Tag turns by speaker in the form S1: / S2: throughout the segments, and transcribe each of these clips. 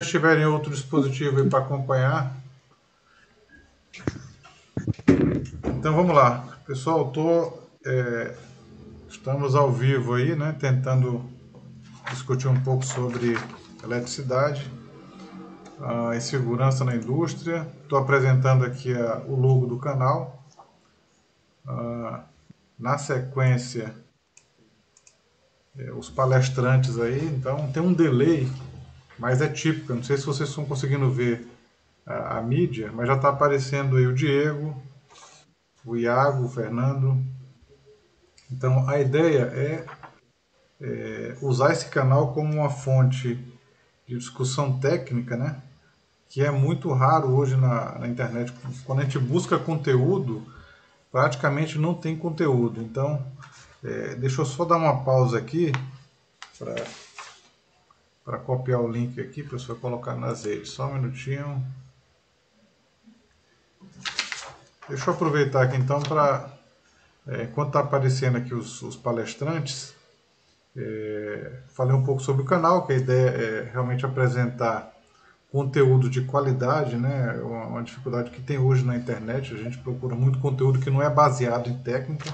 S1: Se tiverem outro dispositivo aí para acompanhar. Então vamos lá. Pessoal, estamos ao vivo aí, né? Tentando discutir um pouco sobre eletricidade e segurança na indústria. Estou apresentando aqui o logo do canal. Na sequência, os palestrantes aí. Então tem um delay, mas é típico. Não sei se vocês estão conseguindo ver a mídia, mas já está aparecendo aí o Diego, o Iago, o Fernando. Então a ideia é usar esse canal como uma fonte de discussão técnica, né? Que é muito raro hoje na internet. Quando a gente busca conteúdo, praticamente não tem conteúdo. Então, deixa eu só dar uma pausa aqui para copiar o link aqui, para você colocar nas redes. Só um minutinho. Deixa eu aproveitar aqui então para, enquanto está aparecendo aqui os palestrantes, falei um pouco sobre o canal, que a ideia é realmente apresentar conteúdo de qualidade, né? Uma dificuldade que tem hoje na internet. A gente procura muito conteúdo que não é baseado em técnica.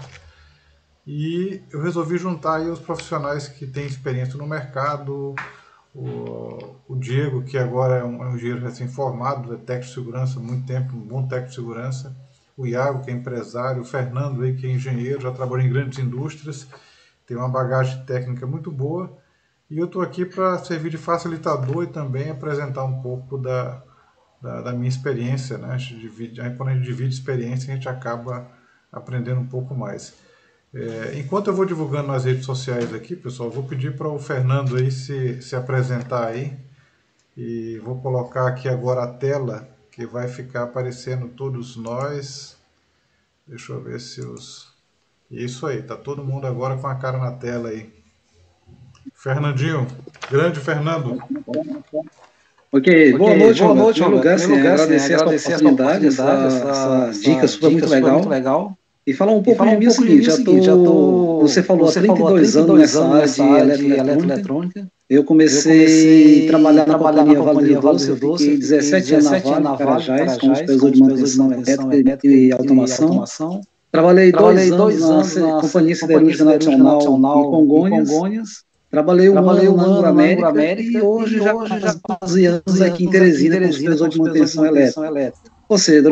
S1: E eu resolvi juntar aí os profissionais que têm experiência no mercado, o Diego, que agora é um engenheiro recém-formado, é técnico de segurança há muito tempo, um bom técnico de segurança, o Iago, que é empresário, o Fernando, aí, que é engenheiro, já trabalhou em grandes indústrias, tem uma bagagem técnica muito boa, e eu estou aqui para servir de facilitador e também apresentar um pouco da minha experiência, né? Quando a gente divide experiência, a gente acaba aprendendo um pouco mais. Enquanto eu vou divulgando nas redes sociais aqui, pessoal, vou pedir para o Fernando aí se apresentar aí, e vou colocar aqui agora a tela, que vai ficar aparecendo todos nós. Deixa eu ver se os... Isso aí, tá todo mundo agora com a cara na tela aí. Fernandinho, grande Fernando.
S2: Ok, boa noite, Robert. Em primeiro lugar, agradecer essa oportunidade, essa dica super muito legal. E falar um pouco de mim é o seguinte, você falou há 32 anos nessa área de eletroeletrônica. Eu comecei a trabalhar na companhia Vale do Rio Doce, fiquei 17 anos na Vale, Carajás, como supervisor de manutenção elétrica e automação. Trabalhei 2 anos na Companhia Siderúrgica Nacional em Congonhas. Trabalhei um ano na Anglo-América e hoje já há 12 anos aqui em Teresina como supervisor de manutenção elétrica. Ou seja,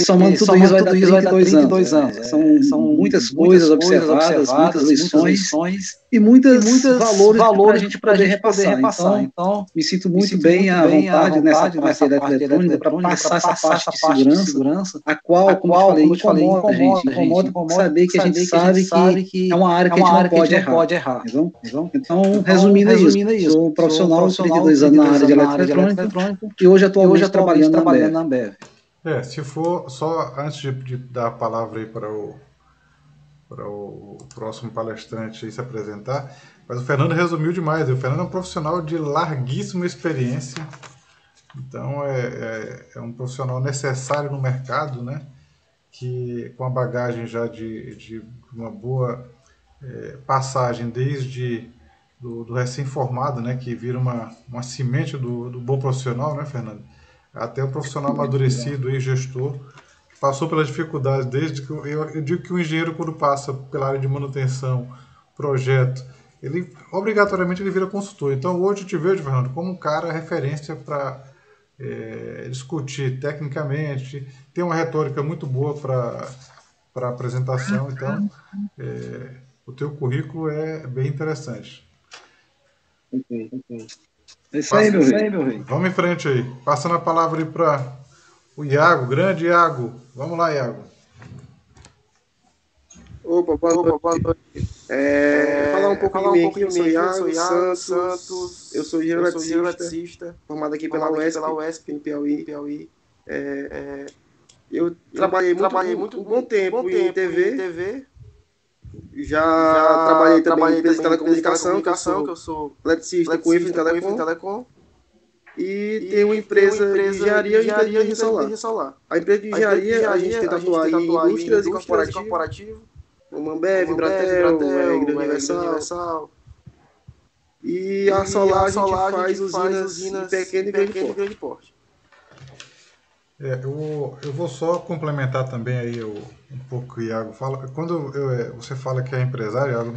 S2: somando tudo isso vai dar 32 anos. São muitas coisas observadas, muitas lições e muitos valores para a gente poder repassar. Então, me sinto muito bem à vontade nessa parte da eletrônica para passar essa parte de segurança, a qual, como eu falei, incomoda a gente. Saber que a gente sabe que é uma área que a gente não pode errar. Então, resumindo é isso. Sou um profissional, 32 anos na área de eletroeletrônica e hoje atualmente trabalhando na Ambev.
S1: Se for, só antes de dar a palavra aí para o próximo palestrante aí se apresentar, mas o Fernando resumiu demais. O Fernando é um profissional de larguíssima experiência, então é um profissional necessário no mercado, né? Que com a bagagem já de uma boa passagem desde do recém-formado, né? Que vira uma semente do bom profissional, né, Fernando? Até o profissional amadurecido e gestor, passou pelas dificuldades desde que eu digo que o engenheiro, quando passa pela área de manutenção, projeto, ele obrigatoriamente ele vira consultor. Então hoje eu te vejo, Fernando, como um cara referência para discutir tecnicamente, tem uma retórica muito boa para apresentação. Então o teu currículo é bem interessante.
S2: Ok. É isso aí, meu rei.
S1: Vamos em frente aí. Passando a palavra aí para o Iago, grande Iago. Vamos lá, Iago.
S3: Opa, boa noite. Falar um pouco de mim aqui. Eu sou Iago Santos. Eu sou engenheiro eletricista, formado aqui pela UESP, no Piauí. Eu trabalhei muito bom tempo em TV. Já trabalhei também em empresa de telecomunicação, que eu sou eletricista com ênfase em telecom. E tem uma empresa de engenharia e inteligência solar. A empresa de engenharia, a gente tenta atuar em indústrias e corporativos, como Ambev, Embratel, Igreja Universal. E a Solar a gente faz usinas de pequeno e grande porte.
S1: Eu vou só complementar também aí um pouco o que o Iago fala. Quando você fala que é empresário, Iago,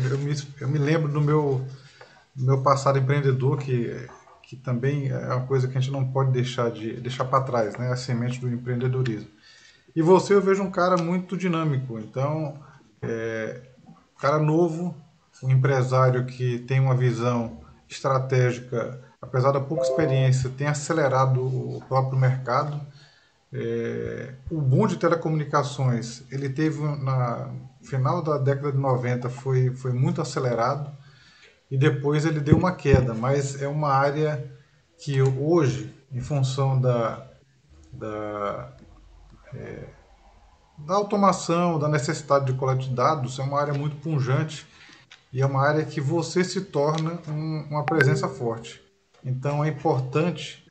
S1: eu me lembro do meu passado empreendedor, que também é uma coisa que a gente não pode deixar para trás, né? A semente do empreendedorismo. E você, eu vejo um cara muito dinâmico. Então, um cara novo, um empresário que tem uma visão estratégica, apesar da pouca experiência, tem acelerado o próprio mercado. O boom de telecomunicações, ele teve no final da década de 90, foi muito acelerado, e depois ele deu uma queda, mas é uma área que hoje, em função da, da automação, da necessidade de coleta de dados, é uma área muito pujante e é uma área que você se torna uma presença forte. Então é importante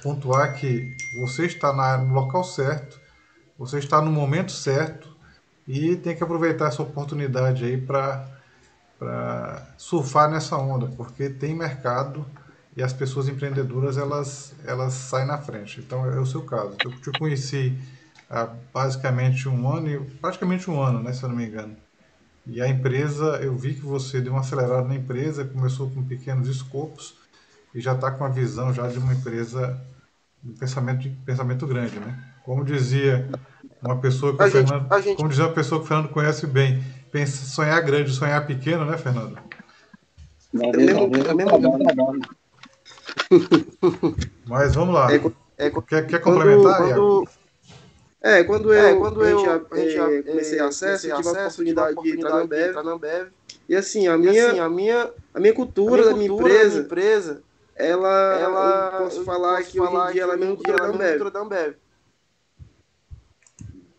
S1: pontuar que você está no local certo, você está no momento certo e tem que aproveitar essa oportunidade aí para surfar nessa onda, porque tem mercado e as pessoas empreendedoras elas saem na frente. Então é o seu caso. Eu te conheci há praticamente um ano, né, se eu não me engano. E a empresa, eu vi que você deu uma acelerada na empresa, começou com pequenos escopos e já está com a visão já de uma empresa de pensamento grande, né? Como dizia uma pessoa que como dizia uma pessoa que o Fernando conhece bem, sonhar grande, sonhar pequeno, né, Fernando? Mas vamos lá. Quer complementar, Iago?
S3: Quando eu comecei acesso, eu tive a oportunidade de entrar na Ambev. E assim, a minha cultura da minha empresa, eu posso falar que hoje em dia ela é a mesma cultura da Ambev.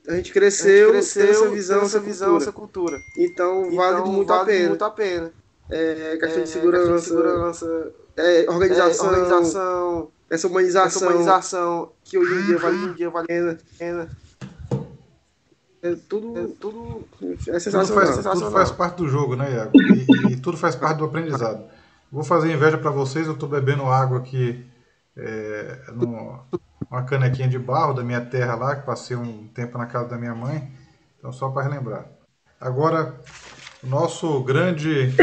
S3: A gente cresceu tem essa visão, essa cultura. Então vale muito a pena. Questão de segurança, organização, essa humanização que hoje em dia vale a pena. Tudo é sensacional.
S1: Tudo faz parte do jogo, né, Iago? E tudo faz parte do aprendizado. Vou fazer inveja para vocês, eu estou bebendo água aqui uma canequinha de barro da minha terra lá, que passei um tempo na casa da minha mãe. Então, só para relembrar. Agora, o nosso grande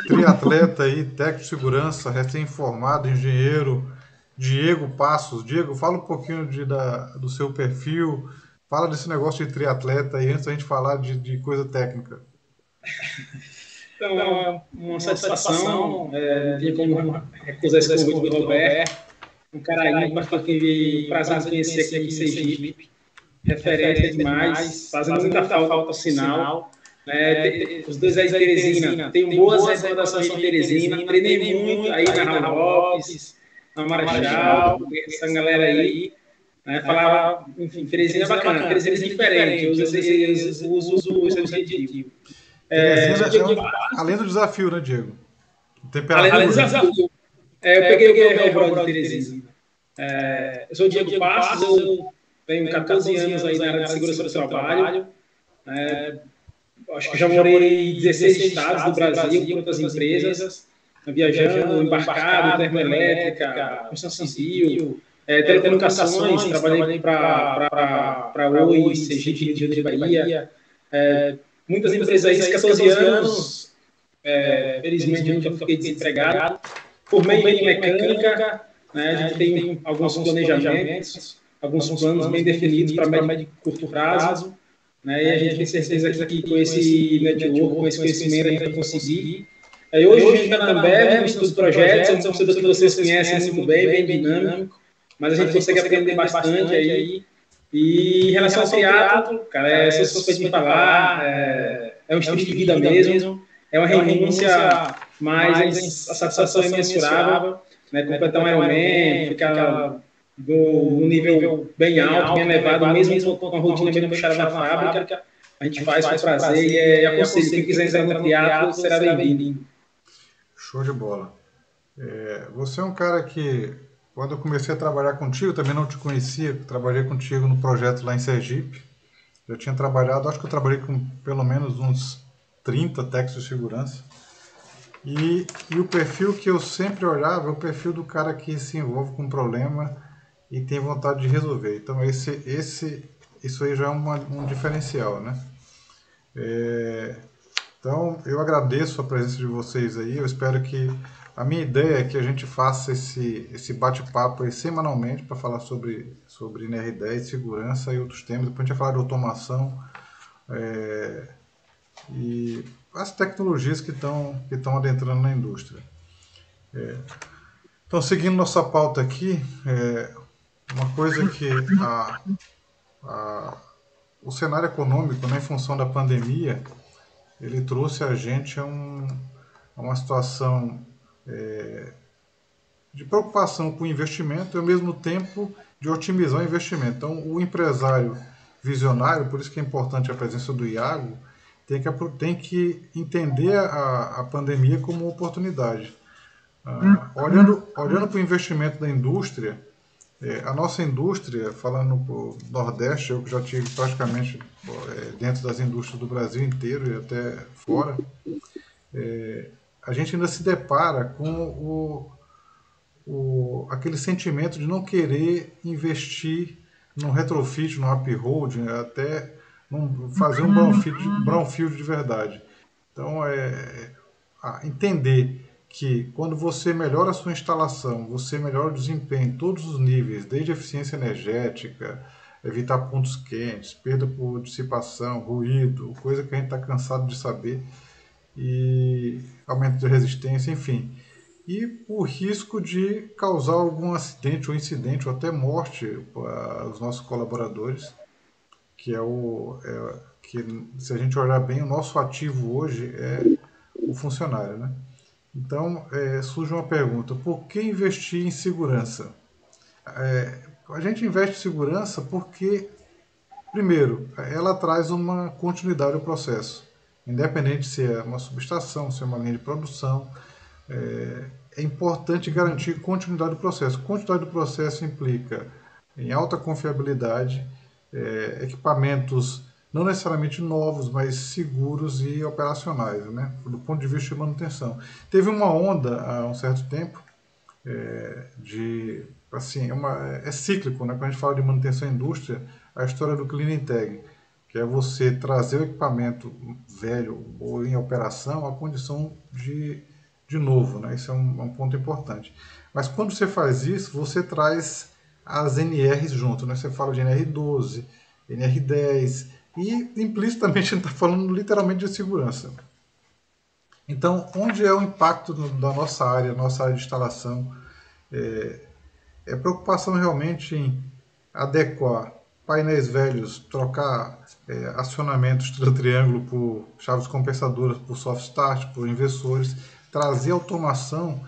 S1: triatleta aí, técnico de segurança, recém-formado, engenheiro, Diego Passos. Diego, fala um pouquinho do seu perfil, fala desse negócio de triatleta aí, antes da gente falar de coisa técnica.
S4: Então, é uma satisfação, não tinha como recusar esse convite do Roberto, um cara ímpar que eu tive o prazer de conhecer aqui em Sergipe, referência demais, fazendo muita falta ao sinal. Os dois aí de Teresina, tenho boas recordações de Teresina, treinei muito aí na Raul Lopes, na Marechal, essa galera aí, falava, enfim, Teresina é bacana, Teresina é diferente, eu uso esse adjetivo.
S1: Além do desafio, né, Diego?
S4: Além do desafio. Eu peguei o Brother de Teresina. Eu sou o Diego Passos, eu tenho 14 anos aí na área de segurança do trabalho. Acho que já morei em 16 estados do Brasil, com outras empresas, viajando, embarcado, termoelétrica, construção civil, telecomunicações, trabalhei para Oi, Sergipe, Rio de Bahia. Muitas empresas aí, 14 anos, felizmente eu fiquei desempregado. Formei em mecânica, a gente tem alguns planejamentos, alguns planos bem definidos para médio e curto prazo, e a gente tem certeza que com esse network, com esse conhecimento, a gente vai conseguir. Hoje a gente está na Ambev, no estudo de projetos, é um setor que vocês conhecem muito bem dinâmico, mas a gente consegue aprender bastante aí. E em relação ao triatlo, cara, sou suspeito de falar, é um estilo de vida mesmo, é uma renúncia, mas a satisfação é imensurável, completar um Ironman, ficar num nível bem alto, bem elevado, mesmo com a rotina bem puxada na fábrica, a gente faz com prazer e aconselho, quem quiser entrar no triatlo será bem-vindo.
S1: Show de bola. Você é um cara que, quando eu comecei a trabalhar contigo, também não te conhecia, trabalhei contigo no projeto lá em Sergipe, já tinha trabalhado, acho que eu trabalhei com pelo menos uns 30 técnicos de segurança, E o perfil que eu sempre olhava é o perfil do cara que se envolve com um problema e tem vontade de resolver. Então isso aí já é um diferencial, né? Então eu agradeço a presença de vocês aí. Eu espero que a minha ideia é que a gente faça esse bate-papo aí semanalmente para falar sobre NR10, segurança e outros temas. Depois a gente vai falar de automação e as tecnologias que estão adentrando na indústria. Então, seguindo nossa pauta aqui, uma coisa que o cenário econômico, né, em função da pandemia, ele trouxe a gente a uma situação de preocupação com o investimento e, ao mesmo tempo, de otimizar o investimento. Então, o empresário visionário, por isso que é importante a presença do Iago, tem que entender a pandemia como uma oportunidade. Olhando para o investimento da indústria, a nossa indústria, falando para o Nordeste, eu que já tive praticamente dentro das indústrias do Brasil inteiro e até fora, a gente ainda se depara com aquele sentimento de não querer investir num retrofit, num uphold, até fazer um brownfield de verdade. Então, entender que quando você melhora a sua instalação, você melhora o desempenho em todos os níveis, desde eficiência energética, evitar pontos quentes, perda por dissipação, ruído, coisa que a gente está cansado de saber, e aumento de resistência, enfim. E o risco de causar algum acidente ou incidente ou até morte para os nossos colaboradores, que que, se a gente olhar bem, o nosso ativo hoje é o funcionário, né? Então, surge uma pergunta: por que investir em segurança? A gente investe em segurança porque, primeiro, ela traz uma continuidade ao processo, independente se é uma subestação, se é uma linha de produção. É importante garantir continuidade do processo. Continuidade do processo implica em alta confiabilidade, equipamentos não necessariamente novos, mas seguros e operacionais, né? Do ponto de vista de manutenção. Teve uma onda há um certo tempo assim, é cíclico, né? Quando a gente fala de manutenção em indústria, a história do Clean and Tag, que é você trazer o equipamento velho ou em operação à condição de novo, né? Isso é um ponto importante. Mas quando você faz isso, você traz as NRs junto, né? Você fala de NR12, NR10 e implicitamente a gente está falando literalmente de segurança. Então, onde é o impacto da nossa área de instalação? Preocupação realmente em adequar painéis velhos, trocar acionamentos triângulo por chaves compensadoras, por soft start, por inversores, trazer automação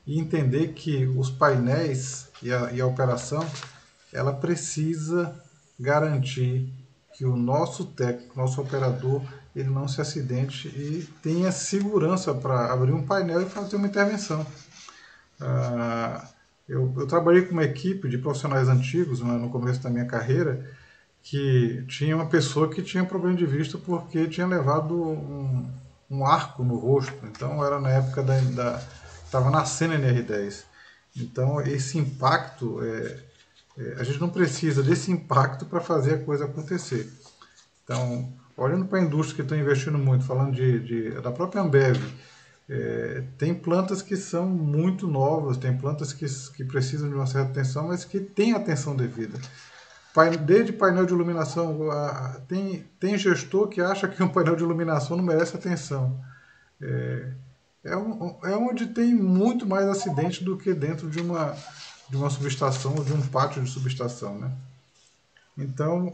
S1: e entender que os painéis e a operação, ela precisa garantir que o nosso técnico, nosso operador, ele não se acidente e tenha segurança para abrir um painel e fazer uma intervenção. Eu trabalhei com uma equipe de profissionais antigos, né, no começo da minha carreira, que tinha uma pessoa que tinha problema de vista porque tinha levado um arco no rosto. Então era na época estava nascendo a NR10. Então esse impacto, a gente não precisa desse impacto para fazer a coisa acontecer. Então, olhando para a indústria que está investindo muito, falando da própria Ambev, tem plantas que são muito novas, tem plantas que precisam de uma certa atenção, mas que têm atenção devida. Desde painel de iluminação, tem gestor que acha que um painel de iluminação não merece atenção. É onde tem muito mais acidente do que dentro de uma subestação ou de um pátio de subestação, né? Então,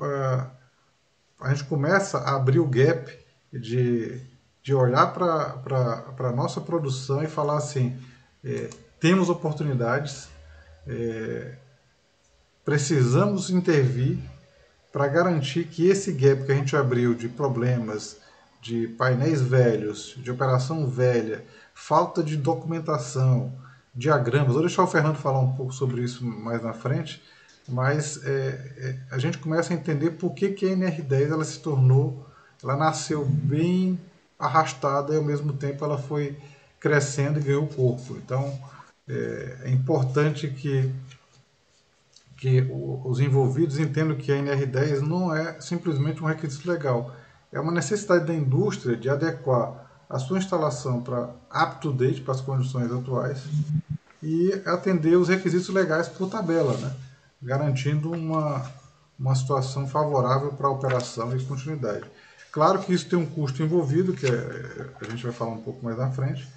S1: a gente começa a abrir o gap de olhar para a nossa produção e falar assim, temos oportunidades, precisamos intervir para garantir que esse gap que a gente abriu de problemas, de painéis velhos, de operação velha, falta de documentação, diagramas, vou deixar o Fernando falar um pouco sobre isso mais na frente, mas a gente começa a entender por que a NR10 ela nasceu bem arrastada e ao mesmo tempo ela foi crescendo e ganhou corpo. Então, é importante que os envolvidos entendam que a NR10 não é simplesmente um requisito legal. É uma necessidade da indústria de adequar a sua instalação para up-to-date, para as condições atuais, e atender os requisitos legais por tabela, né? Garantindo uma situação favorável para a operação e continuidade. Claro que isso tem um custo envolvido, que a gente vai falar um pouco mais na frente,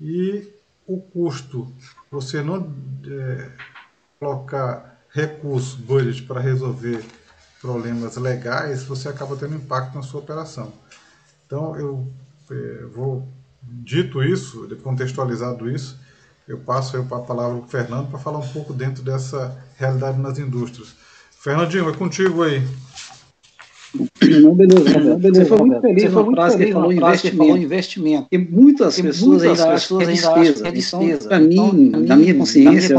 S1: e o custo, você não colocar recursos, budget para resolver problemas legais, você acaba tendo impacto na sua operação. Então, eu vou, dito isso, contextualizado isso, eu passo a palavra para o Fernando para falar um pouco dentro dessa realidade nas indústrias. Fernandinho, é contigo aí.
S2: Não, beleza. Você foi muito feliz na frase que falou investimento. E muitas pessoas ainda acham que é despesa. Para mim, na minha consciência, eu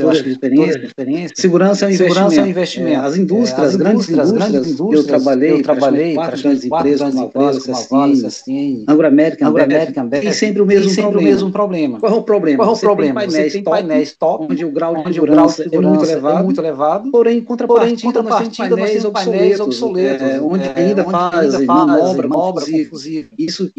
S2: acho que diferença. Segurança é um investimento. As indústrias, as grandes indústrias, eu trabalhei para grandes empresas, como a Vale, assim, Anglo American, tem sempre o mesmo problema. Qual é o problema? Você tem painéis top, onde o grau de segurança é muito elevado, porém, em contrapartida, nós temos painéis obsoletos, onde ainda faz manobra fusível. Isso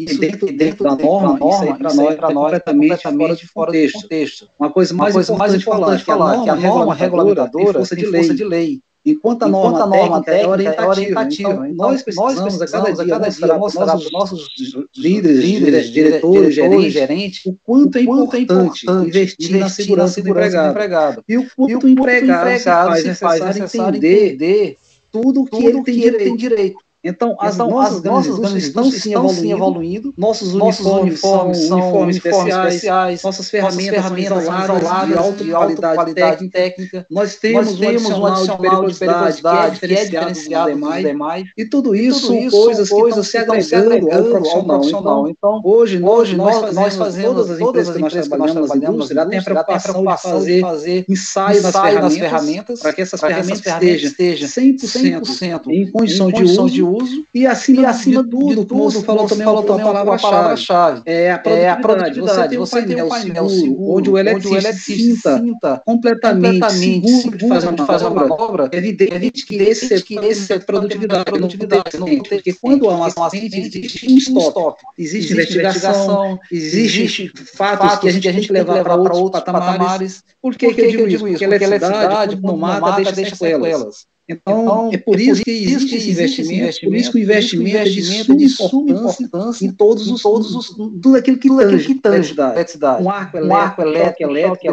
S2: dentro da norma, isso aí para nós é completamente fora de contexto. Uma coisa mais importante falar, que a norma regulamentadora tem força de lei. Enquanto a norma técnica é orientativa. Então, nós precisamos a cada dia mostrar para nossos líderes, diretores, gerentes, o quanto é importante investir na segurança do empregado. E o quanto o empregado se faz necessário entender tudo que ele tem direito. Então, as nossas grandes indústrias estão sim evoluindo, nossos uniformes são uniformes especiais, nossas ferramentas são isoladas, de alta qualidade técnica, nós temos um adicional de periculosidade que é diferenciado dos demais, e tudo isso são coisas que estão se agregando ao profissional. Então, hoje nós fazemos, todas as empresas que nós trabalhamos na indústria, tem a preocupação de fazer ensaio nas ferramentas, para que essas ferramentas estejam 100% em condição de uso, e acima de tudo, como você falou também uma palavra-chave, é a produtividade. Você tem um painel seguro, onde o eletricista sinta completamente seguro de fazer uma manobra, é evidente que esse é produtividade, porque quando há um acidente, existe um stop, existe investigação, existe fatos que a gente tem que levar para outros patamares. Por que eu digo isso? Porque a eletricidade, quando não mata, deixa sequelas. Então, é por isso que existe esse investimento, por isso que o investimento é de suma importância em tudo aquilo que tange eletricidade. Um arco elétrico,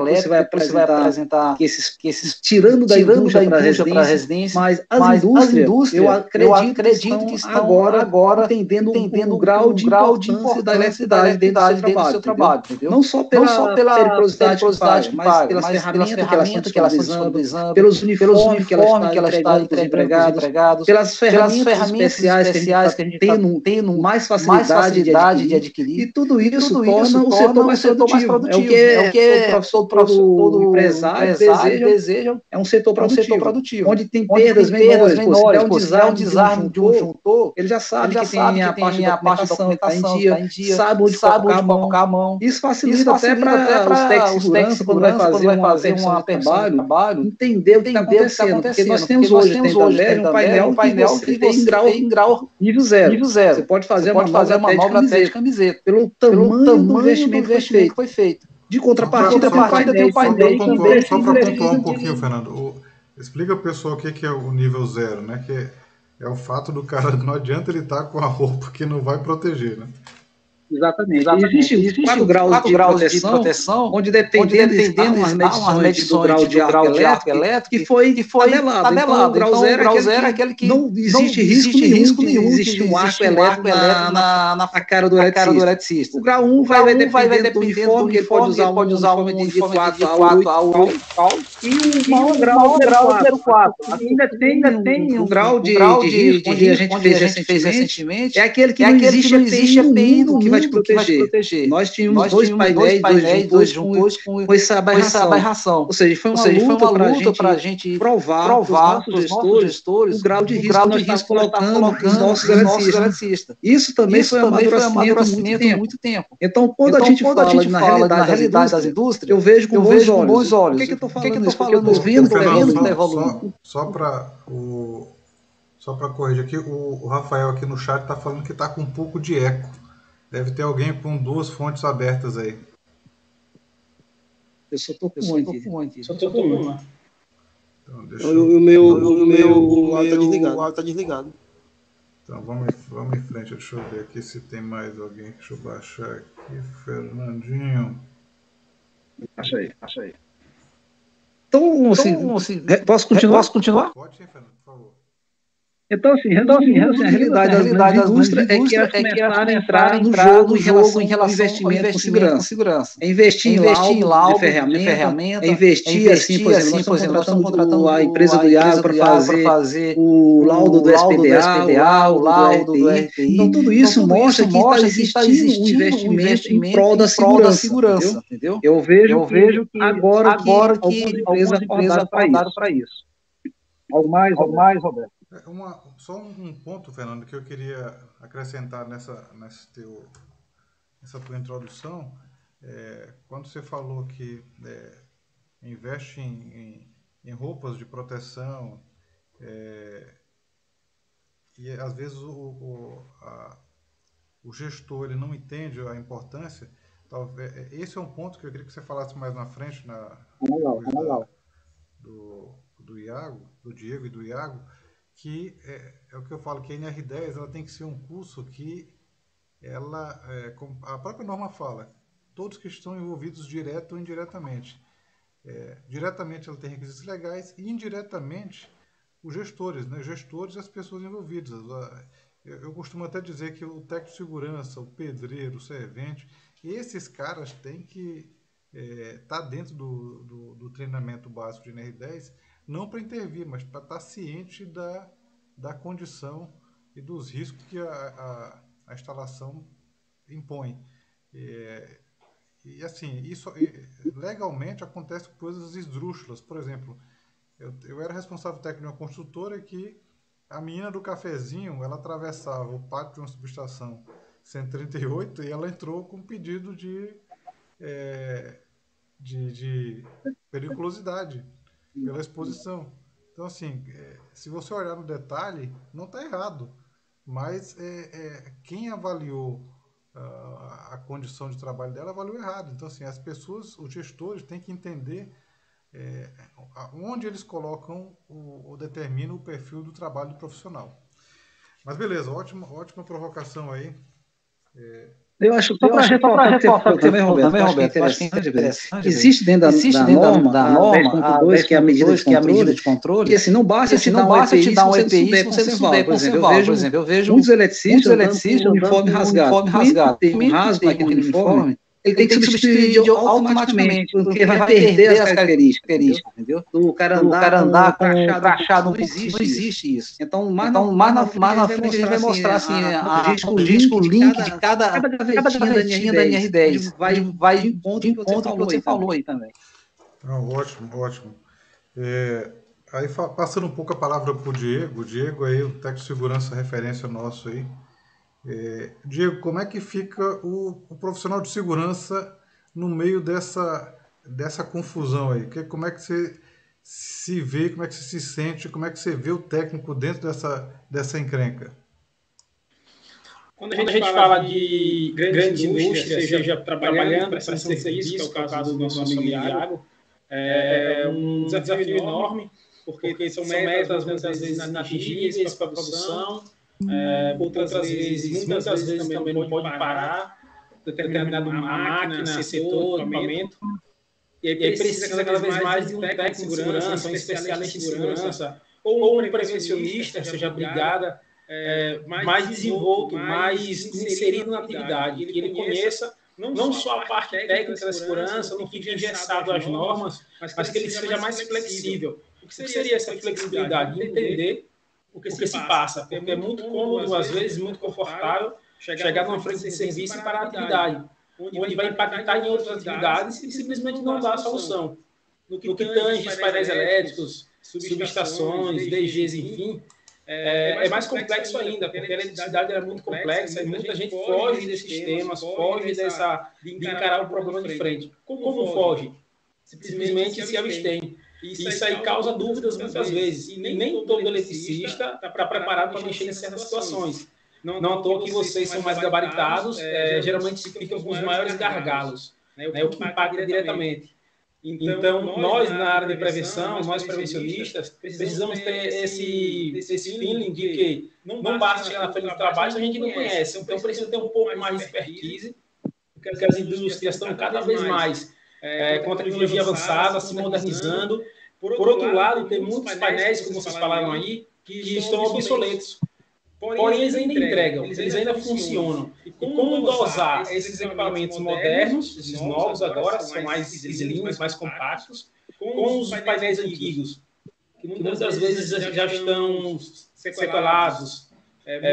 S2: você vai apresentar esses tirando da indústria para a residência, mas as indústrias, eu acredito que estão agora entendendo o grau de importância da eletricidade dentro do seu trabalho, entendeu? Não só pela periculosidade que faz, mas pelas ferramentas que elas estão disponibilizando, pelos uniformes que ela está empregados, pelas ferramentas especiais que a gente tem mais facilidade de adquirir, e tudo isso torna o setor mais produtivo. É o que todo empresário deseja, é um setor produtivo, onde tem perdas menores. Se der um desarme de um juntor, ele já sabe que tem a parte da documentação está em dia, sabe onde colocar a mão. Isso facilita até para os técnicos de segurança, quando vai fazer uma trabalho, entender o que está acontecendo, porque nós temos hoje um painel que tem grau nível zero. Você pode fazer uma manobra até de camiseta, pelo tamanho do investimento que foi feito. De contrapartida, tem o painel.
S1: Só para pontuar um pouquinho, Fernando, explica para o pessoal o que é o nível zero, né? Que é o fato do cara, não adianta ele estar com a roupa que não vai proteger, né?
S2: Exatamente. Existe 4 graus de proteção, onde dependendo das medições do grau de arco elétrico, que foi tabelado. Então, o grau zero é aquele que não existe risco nenhum, existe um arco elétrico na cara do eletricista. O grau 1 vai depender do uniforme, que ele pode usar um uniforme de 4 a 8, e o grau 04. Ainda tem um grau de risco, onde a gente fez recentemente, é aquele que não existe EPI, que vai proteger. Nós tínhamos dois painéis, dois juntos com essa aberração. Ou seja, foi uma luta para a gente provar para os nossos gestores o grau de risco que nós estamos colocando os nossos eletricistas. Isso também foi um amadurecimento há muito tempo. Então, quando a gente fala na realidade das indústrias, eu vejo com bons olhos. Por que eu estou falando isso? Porque eu estou vendo que está evoluindo.
S1: Só para corrigir aqui, o Rafael aqui no chat está falando que está com um pouco de eco. Deve ter alguém com 2 fontes abertas aí.
S2: Eu só estou com uma.
S4: Só estou com uma.
S3: Então, o meu áudio está desligado.
S1: Então vamos em frente. Deixa eu ver aqui se tem mais alguém. Deixa eu baixar aqui. Fernandinho.
S2: Acha aí. Então, assim, posso continuar?
S1: Pode sim, Fernando, por favor.
S2: Então, assim, a realidade das indústrias é que elas começaram a entrar no jogo em relação ao investimento com segurança. É investir em laudo de ferramenta, é investir, assim, por exemplo, nós estamos contratando a empresa do Iago para fazer o laudo do SPDA, o laudo do RTI. Então, tudo isso mostra que está existindo um investimento em prol da segurança, entendeu? Eu vejo que agora que algumas empresas acordaram para isso. Algo mais, Roberto?
S1: Só um ponto, Fernando, que eu queria acrescentar nessa tua introdução. Quando você falou que investe em roupas de proteção, e às vezes o gestor ele não entende a importância, esse é um ponto que eu queria que você falasse mais na frente, do Iago, do Diego e do Iago, que é o que eu falo, que a NR10 ela tem que ser um curso que ela, como a própria norma fala, todos que estão envolvidos direto ou indiretamente. Diretamente ela tem requisitos legais e indiretamente os gestores, né? Gestores e as pessoas envolvidas. Eu costumo até dizer que o técnico de segurança, o pedreiro, o servente, esses caras têm que estar dentro do treinamento básico de NR10, não para intervir, mas para estar ciente da condição e dos riscos que a instalação impõe. E assim, isso legalmente acontece coisas esdrúxulas. Por exemplo, eu era responsável técnico de uma construtora que a menina do cafezinho, ela atravessava o pátio de uma subestação 138 e ela entrou com pedido de periculosidade pela exposição. Então, assim, se você olhar no detalhe, não está errado, mas quem avaliou a condição de trabalho dela avaliou errado. Então, assim, as pessoas, os gestores têm que entender onde eles colocam ou determinam o perfil do trabalho do profissional. Mas beleza, ótima provocação aí.
S2: Eu acho para reforçar também, Roberto, acho que é interessante. Existe dentro da norma a 10.2, que é a medida de controle, e assim, não basta te dar um EPI se você não souber conservar. Por exemplo, eu vejo muitos eletricistas com uniforme rasgado. Tem um rasgo naquele uniforme, ele tem que substituir automaticamente, porque vai perder as características, entendeu? O cara andar com crachado, não existe isso. Então, mais na frente, a gente vai mostrar assim, o link de cada gavetinha da NR10. Vai de encontro com o que você falou aí também.
S1: Ótimo. Aí, passando um pouco a palavra para o Diego. O Diego aí, o técnico de segurança referência nosso aí. Diego, como é que fica o profissional de segurança no meio dessa confusão aí? Como é que você se vê, como é que você se sente, como é que você vê o técnico dentro dessa encrenca?
S4: Quando a gente fala de grandes indústrias, seja trabalhando, prestando serviço, que é o caso do nosso amigo Iago, é um desafio enorme, porque são metas muitas vezes inatingíveis para a produção. Muitas vezes também não pode parar determinada máquina, setor, equipamento. E aí precisa cada vez mais de um técnico de segurança, um especialista em segurança, ou um prevencionista, seja brigada, mais desenvolto, mais inserido na atividade, que ele conheça não só a parte técnica da segurança, não fique engessado às normas, mas que ele seja mais flexível. O que seria essa flexibilidade? Entender o que se passa, porque é muito cômodo, às vezes, muito confortável, chegar numa frente de serviço e parar a atividade, onde vai impactar em outras atividades e simplesmente não dá a solução. No que tange os painéis elétricos, subestações, DGs, enfim, é mais complexo ainda, porque a eletricidade é muito complexa e muita gente foge desses temas, foge de encarar o problema de frente. Como foge? Simplesmente se abstém. Isso aí causa dúvidas muitas vezes. E nem todo eletricista está preparado para mexer em certas situações. Não à toa que vocês são mais gabaritados, geralmente ficam com os maiores gargalos, o que impacta diretamente. Então, nós, na área de prevenção, nós prevencionistas, precisamos ter esse feeling de que não basta chegar na frente do trabalho se a gente não conhece. Então, precisa ter um pouco mais de expertise, porque as indústrias estão cada vez mais com a tecnologia avançada, se modernizando. Por outro lado, tem muitos painéis, como vocês falaram aí, que estão obsoletos. Porém, eles ainda entregam, eles ainda funcionam. E como dosar esses equipamentos modernos, esses novos agora, são mais slims, mais compactos, com os painéis antigos, que muitas vezes já estão sequelados,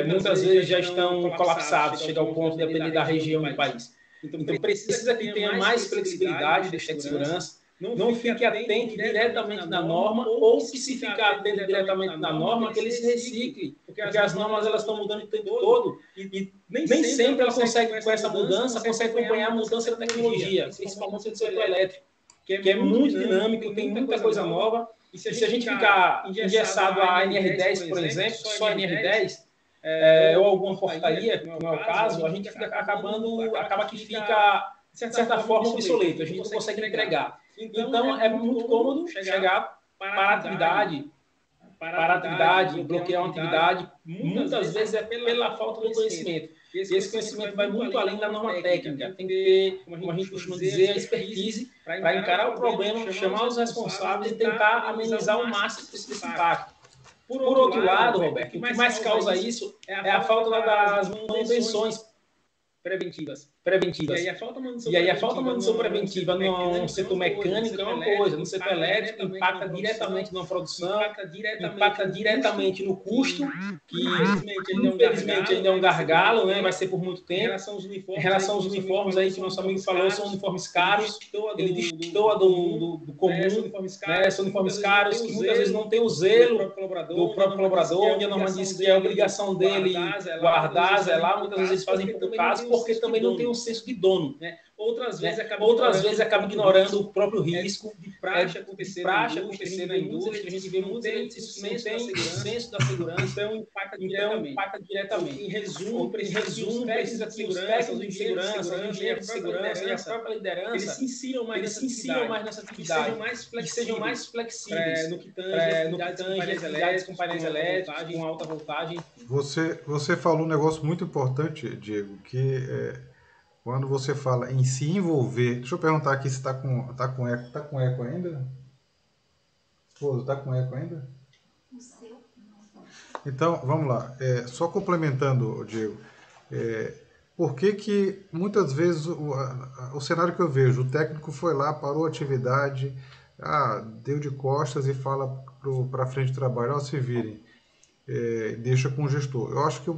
S4: muitas vezes já estão colapsados, chega ao ponto de depender da região do país. Então, precisa que tenha mais flexibilidade de segurança, não fique atento diretamente na norma, ou que se ficar atento diretamente na norma, que ele se recicle, porque as normas elas estão mudando o tempo todo, e nem sempre ela consegue, com essa mudança, consegue acompanhar a mudança da tecnologia, principalmente do setor elétrico, que é muito dinâmico, tem muita coisa nova, e se a gente ficar engessado a NR10, por exemplo, só a NR10, ou alguma portaria, que não é o caso, a gente acaba que fica, de certa forma, obsoleto, a gente não consegue entregar. Então, é muito cômodo chegar para a atividade, bloquear uma atividade, muitas vezes é pela falta do conhecimento. E esse conhecimento vai muito além da norma técnica. Tem que ter, como a gente costuma dizer, a expertise para encarar o problema, chamar os responsáveis e tentar amenizar ao máximo esse impacto. Por outro lado, Roberto, o que mais causa isso é a falta das manutenções preventivas. E aí a falta de manutenção preventiva no setor mecânico é uma coisa, no setor elétrico impacta diretamente na produção, impacta diretamente no custo, que infelizmente ainda é um gargalo, né? Vai ser por muito tempo. Em relação aos uniformes aí que nosso amigo falou, são uniformes caros, ele destoa do comum, né? São uniformes caros que muitas vezes não tem o zelo do próprio colaborador, onde a norma diz que é obrigação dele guardar, zelar, muitas vezes eles fazem pouco caso, porque também não tem um senso de dono. Outras vezes acaba ignorando o próprio risco de praxe acontecer na indústria, a gente vê muito senso da segurança, então impacta diretamente. Em resumo, precisa que os técnicos de segurança, os engenheiros de segurança e a própria liderança, eles se insiram mais nessa atividade, que sejam mais flexíveis no que tange atividades com painéis elétricos, com alta voltagem.
S1: Você falou um negócio muito importante, Diego, que quando você fala em se envolver... Deixa eu perguntar aqui se está com eco. Está com eco ainda? Esposo, está com eco ainda? O seu. Então, vamos lá. Só complementando, Diego. Por que muitas vezes o cenário que eu vejo, o técnico foi lá, parou a atividade, deu de costas e fala para frente do trabalho, se virem, deixa com o gestor. Eu acho que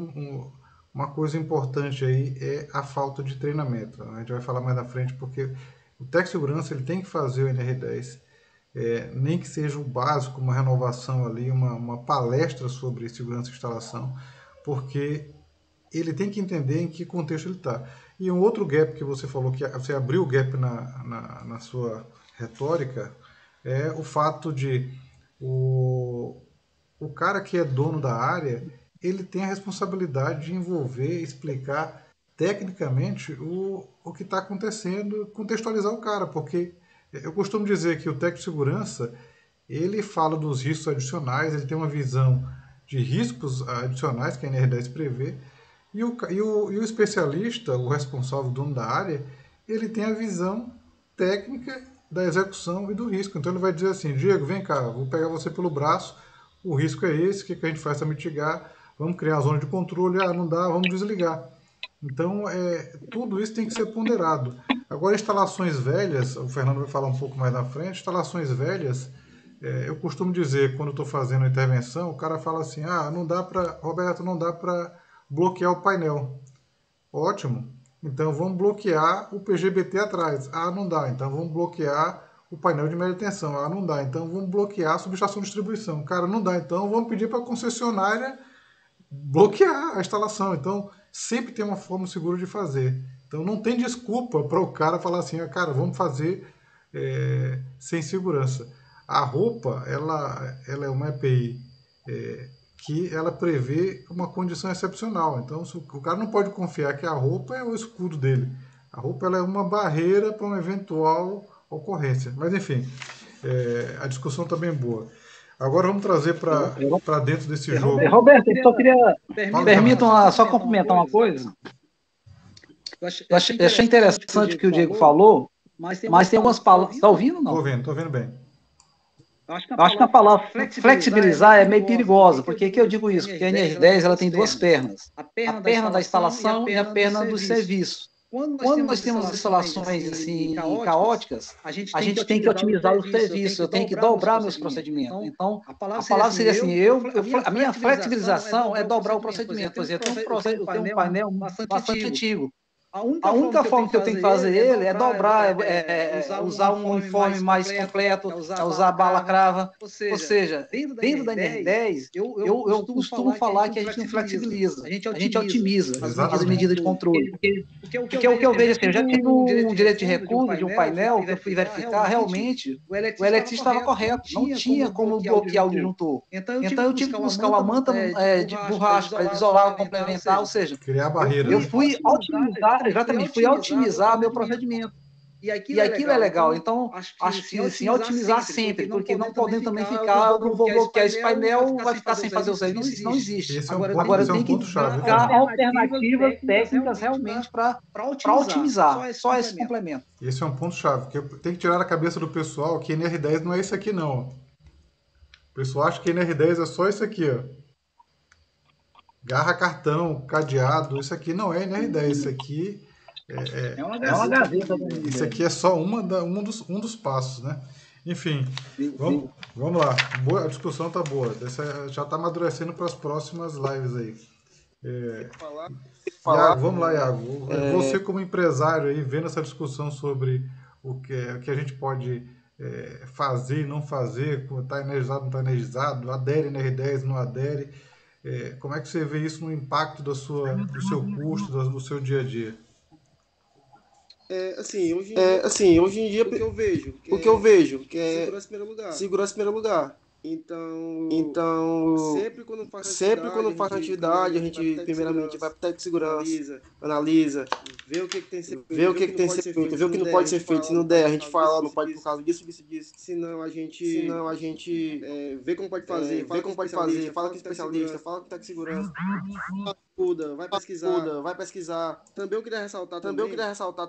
S1: uma coisa importante aí é a falta de treinamento. A gente vai falar mais na frente, porque o técnico de segurança ele tem que fazer o NR10, nem que seja o básico, uma renovação ali, uma palestra sobre segurança de instalação, porque ele tem que entender em que contexto ele está. E um outro gap que você falou, que você abriu o gap na sua retórica, é o fato de o cara que é dono da área, ele tem a responsabilidade de envolver, explicar tecnicamente o que está acontecendo, contextualizar o cara, porque eu costumo dizer que o técnico de segurança, ele fala dos riscos adicionais, ele tem uma visão de riscos adicionais que a NR10 prevê, e o especialista, o responsável, o dono da área, ele tem a visão técnica da execução e do risco. Então ele vai dizer assim, Diego, vem cá, vou pegar você pelo braço, o risco é esse, o que a gente faz para mitigar? Vamos criar a zona de controle, não dá, vamos desligar. Então, tudo isso tem que ser ponderado. Agora, instalações velhas, o Fernando vai falar um pouco mais na frente, instalações velhas, eu costumo dizer, quando estou fazendo a intervenção, o cara fala assim, não dá para, Roberto, não dá para bloquear o painel. Ótimo. Então vamos bloquear o PGBT atrás. Ah, não dá. Então vamos bloquear o painel de média tensão. Ah, não dá. Então vamos bloquear a subestação de distribuição. Cara, não dá. Então vamos pedir para a concessionária bloquear a instalação. Então sempre tem uma forma segura de fazer. Então não tem desculpa para o cara falar assim, cara, vamos fazer sem segurança. A roupa, ela é uma EPI que ela prevê uma condição excepcional. Então o cara não pode confiar que a roupa é o escudo dele. A roupa ela é uma barreira para uma eventual ocorrência. Mas enfim, a discussão está bem boa. Agora vamos trazer para dentro desse jogo.
S2: Roberto, eu só queria. Permitam só complementar uma coisa. Eu achei interessante o que o Diego falou, mas tem algumas palavras. Está ouvindo ou não?
S1: Estou ouvindo bem.
S2: Eu acho que a palavra flexibilizar é meio perigosa. Por que eu digo isso? Porque a NR10 ela tem duas pernas. A perna da instalação e a perna do serviço. Quando nós temos instalações assim, caóticas, a gente tem que otimizar o serviço, eu tenho que dobrar meus procedimentos. Então, a palavra seria assim, a minha flexibilização é dobrar o procedimento. Por exemplo, eu tenho um painel bastante antigo. A única forma que eu tenho que fazer ele é dobrar, usar um uniforme mais completo, usar bala crava. Ou seja, dentro da NR10, eu costumo falar que a gente não flexibiliza, a gente otimiza as medidas de controle. Porque o que eu vejo assim, eu já tive um direito de recusa de um painel que eu fui verificar, realmente o eletricista estava correto, não tinha como bloquear o disjuntor. Então eu tive que buscar uma manta de borracha para isolar, complementar, ou seja,
S1: criar barreira.
S2: Eu fui otimizar, exatamente, fui otimizar meu procedimento. E aquilo é legal. Então, acho que assim, otimizar sempre, porque não podendo também ficar, eu não vou bloquear esse painel, vai ficar sem fazer o serviço, isso não existe. Agora eu tenho que buscar alternativas técnicas realmente para otimizar, só esse complemento.
S1: Esse é um ponto-chave, que tem que tirar da cabeça do pessoal que NR10 não é esse aqui, não. O pessoal acha que NR10 é só isso aqui, ó. Garra, cartão, cadeado, isso aqui não é NR10, isso aqui
S2: é uma gaveta.
S1: Isso aqui é só um dos passos, né? Enfim, vamos lá. A discussão tá boa. Já está amadurecendo para as próximas lives aí. Iago, vamos lá, Iago. Você como empresário aí, vendo essa discussão sobre o que a gente pode fazer e não fazer, está energizado, não está energizado, adere NR10, não adere. Como é que você vê isso no impacto do seu custo, do seu dia a dia?
S3: Hoje em dia o que eu vejo que é segurança em primeiro lugar. Então sempre quando faz atividade, a gente primeiramente vai para o técnico de segurança, analisa, vê o que tem que ser feito, vê o que não pode ser feito. Se não der, a gente fala, não pode por causa disso. Se não, a gente vê como pode fazer, fala com o especialista, fala com o técnico de segurança. Vai pesquisar. Também eu queria ressaltar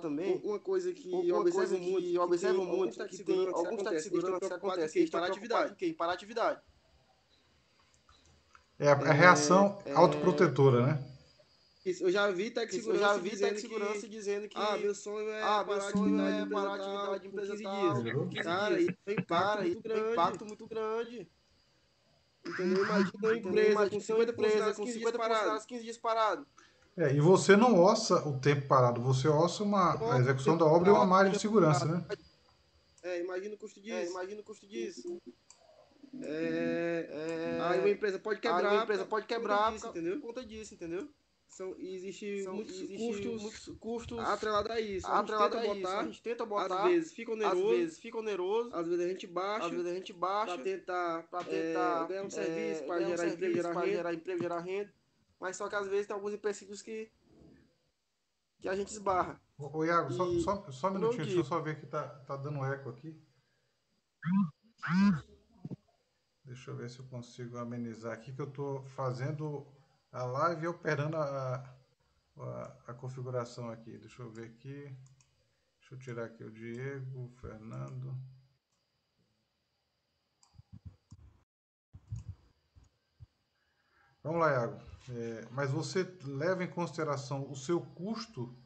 S3: também uma coisa que eu observo muito, que tem alguns técnicos de segurança que acontece, que em parar a atividade.
S1: É a reação autoprotetora, né?
S3: Isso, eu já vi técnico de segurança dizendo que meu sonho é parar a atividade de empresa tal. Cara, isso é um impacto muito grande. Entendeu? Imagina uma empresa com 50 funcionários, 15 dias parado.
S1: E você não ossa o tempo parado, você ossa a execução da obra e uma margem de segurança, né?
S3: Imagina o custo disso. Aí uma empresa pode quebrar por conta disso, entendeu? Existem muitos custos atrelados a isso. A gente tenta botar, às vezes fica oneroso, às vezes a gente baixa para tentar ganhar um serviço, para gerar emprego, gerar renda. Mas só que às vezes tem alguns empecilhos que a gente esbarra.
S1: Ô Iago, só um minutinho, deixa eu só ver que tá dando eco aqui. Deixa eu ver se eu consigo amenizar aqui, que eu estou fazendo a live e operando a configuração aqui. Deixa eu ver aqui. Deixa eu tirar aqui o Diego, o Fernando. Vamos lá, Iago. Mas você leva em consideração o seu custo?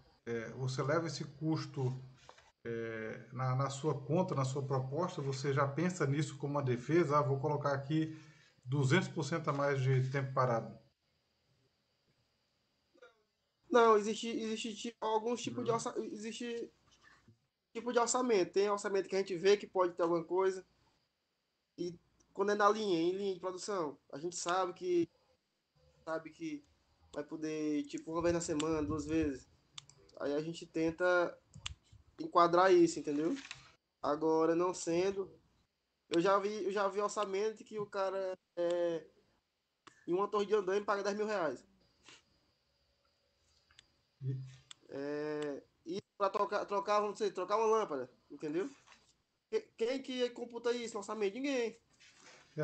S1: Você leva esse custo na sua conta, na sua proposta? Você já pensa nisso como uma defesa? Vou colocar aqui 200% a mais de tempo parado.
S3: Não, existe alguns tipos de orçamento. Existe tipo de orçamento. Tem orçamento que a gente vê que pode ter alguma coisa. E quando é na linha, em linha de produção, a gente sabe que vai poder, tipo, uma vez na semana, duas vezes. Aí a gente tenta enquadrar isso, entendeu? Agora, não sendo, eu já vi orçamento que o cara em uma torre de andaime paga R$ 10.000. E para trocar, vamos dizer, trocar uma lâmpada, entendeu? Quem que computa isso no orçamento? Ninguém.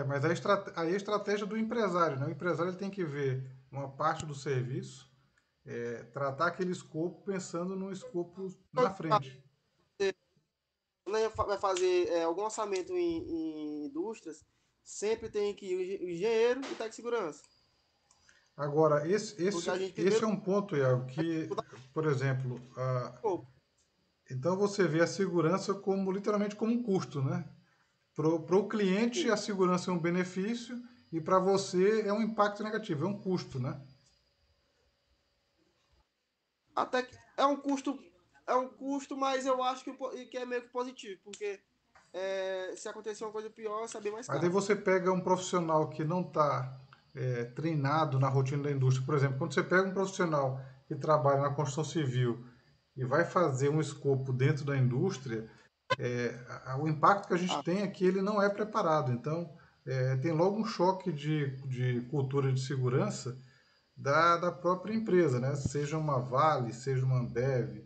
S1: Mas aí a estratégia do empresário, né? O empresário ele tem que ver uma parte do serviço, tratar aquele escopo pensando no escopo na frente.
S3: Quando vai fazer algum orçamento em indústrias, sempre tem que ir o engenheiro e o técnico de segurança.
S1: Agora,
S3: Porque a gente
S1: esse é
S3: primeiro.
S1: um ponto, Iago, que, por exemplo, então você vê a segurança como literalmente como um custo, né? Para o cliente, a segurança é um benefício e para você é um impacto negativo, é um custo, né?
S3: Até que é um custo, mas eu acho que é meio que positivo, porque se acontecer uma coisa pior, sai bem mais
S1: Mas aí
S3: caro.
S1: você pega um profissional que não está treinado na rotina da indústria. Por exemplo, quando você pega um profissional que trabalha na construção civil e vai fazer um escopo dentro da indústria, o impacto que a gente
S3: Ah,
S1: tem é que ele não é preparado. Então, tem logo um choque de cultura de segurança da própria empresa, né? Seja uma Vale, seja uma Ambev,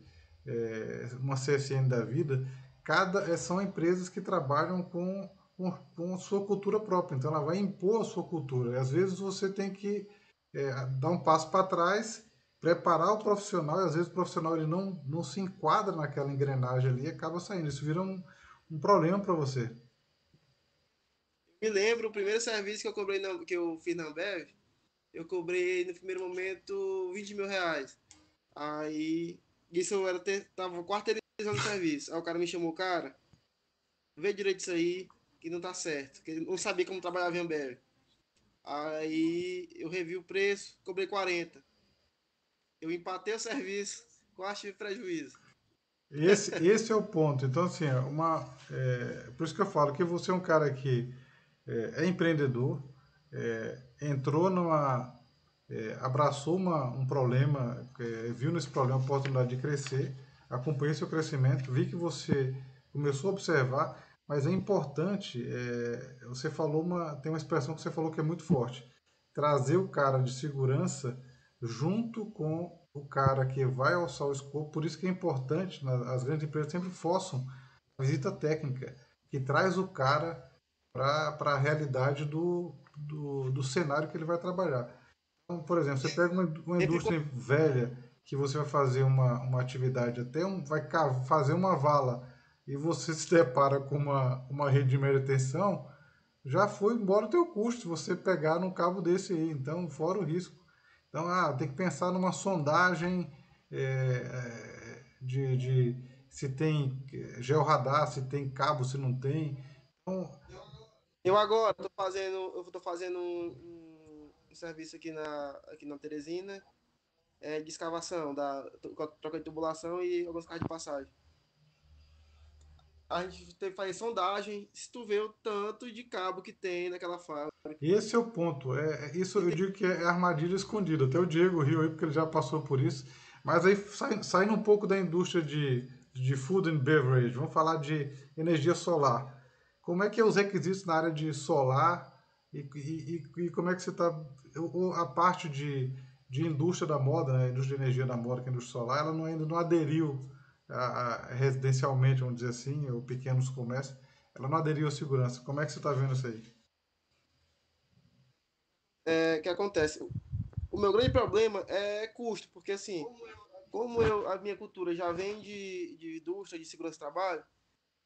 S1: uma CSN da vida, são empresas que trabalham com a sua cultura própria, então ela vai impor a sua cultura. E às vezes você tem que dar um passo para trás, preparar o profissional, e às vezes o profissional ele não se enquadra naquela engrenagem ali e acaba saindo. Isso vira um problema para você.
S3: me lembro, o primeiro serviço que eu cobrei que eu fiz na Ambev, eu cobrei no primeiro momento R$ 20.000. Aí, isso eu tava quarteirizando o serviço. Aí o cara me chamou, cara, vê direito isso aí, que não tá certo. Que ele não sabia como trabalhava em Ambev. Aí eu revi o preço, cobrei 40. Eu empatei o serviço, quase tive prejuízo.
S1: Esse é o ponto. Então, assim, por isso que eu falo que você é um cara que é empreendedor, entrou abraçou um problema, viu nesse problema a oportunidade de crescer, acompanhei seu crescimento, vi que você começou a observar, mas é importante, você falou tem uma expressão que você falou que é muito forte, trazer o cara de segurança junto com o cara que vai alçar o escopo, por isso que é importante, as grandes empresas sempre forçam a visita técnica, que traz o cara para a realidade do cenário que ele vai trabalhar. Então, por exemplo, você pega uma
S3: Sempre
S1: indústria velha que você vai fazer uma atividade, vai fazer uma vala e você se depara com uma rede de média tensão, já foi embora o teu custo você pegar num cabo desse aí, então fora o risco. Então, tem que pensar numa sondagem de se tem georradar, se tem cabo, se não tem. Então,
S3: Eu agora eu tô fazendo um serviço aqui na Teresina, de escavação, troca de tubulação e alguns carros de passagem. A gente teve que fazer sondagem, se tu vê o tanto de cabo que tem naquela fábrica.
S1: esse é o ponto. Isso
S3: E
S1: eu
S3: tem,
S1: digo que é armadilha escondida. Até o Diego riu aí, porque ele já passou por isso. Mas aí, saindo um pouco da indústria de food and beverage, vamos falar de energia solar. Como é que é os requisitos na área de solar e como é que você está. A parte de indústria da moda, né, a indústria de energia da moda, que é a indústria solar, ela ainda não aderiu residencialmente, vamos dizer assim, ou pequenos comércios, ela não aderiu à segurança. Como é que você está vendo isso aí?
S3: que acontece? O meu grande problema é custo, porque assim, como a minha cultura já vem de indústria, de segurança do trabalho,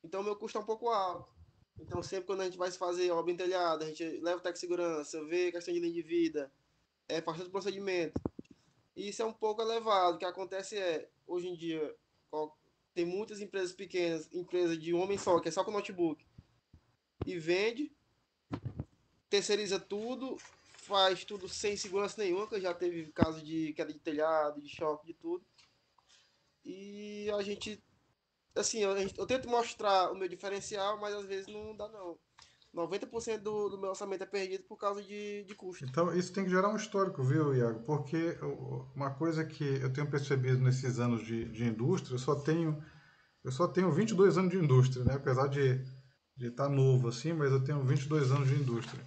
S3: então o meu custo é um pouco alto. Então sempre quando a gente vai fazer obra em telhado, a gente leva o técnico de segurança, vê questão de linha de vida, faz todo o procedimento. E isso é um pouco elevado. O que acontece hoje em dia, tem muitas empresas pequenas, empresa de um homem só, que é só com notebook, e vende, terceiriza tudo, faz tudo sem segurança nenhuma, que já teve caso de queda de telhado, de choque, de tudo. E a gente, assim, eu tento mostrar o meu diferencial, mas às vezes não dá não. 90% do meu orçamento é perdido por causa de custo.
S1: Então, isso tem que gerar um histórico, viu, Iago? Porque uma coisa que eu tenho percebido nesses anos de indústria, eu só tenho 22 anos de indústria, né? Apesar de estar novo assim, mas eu tenho 22 anos de indústria.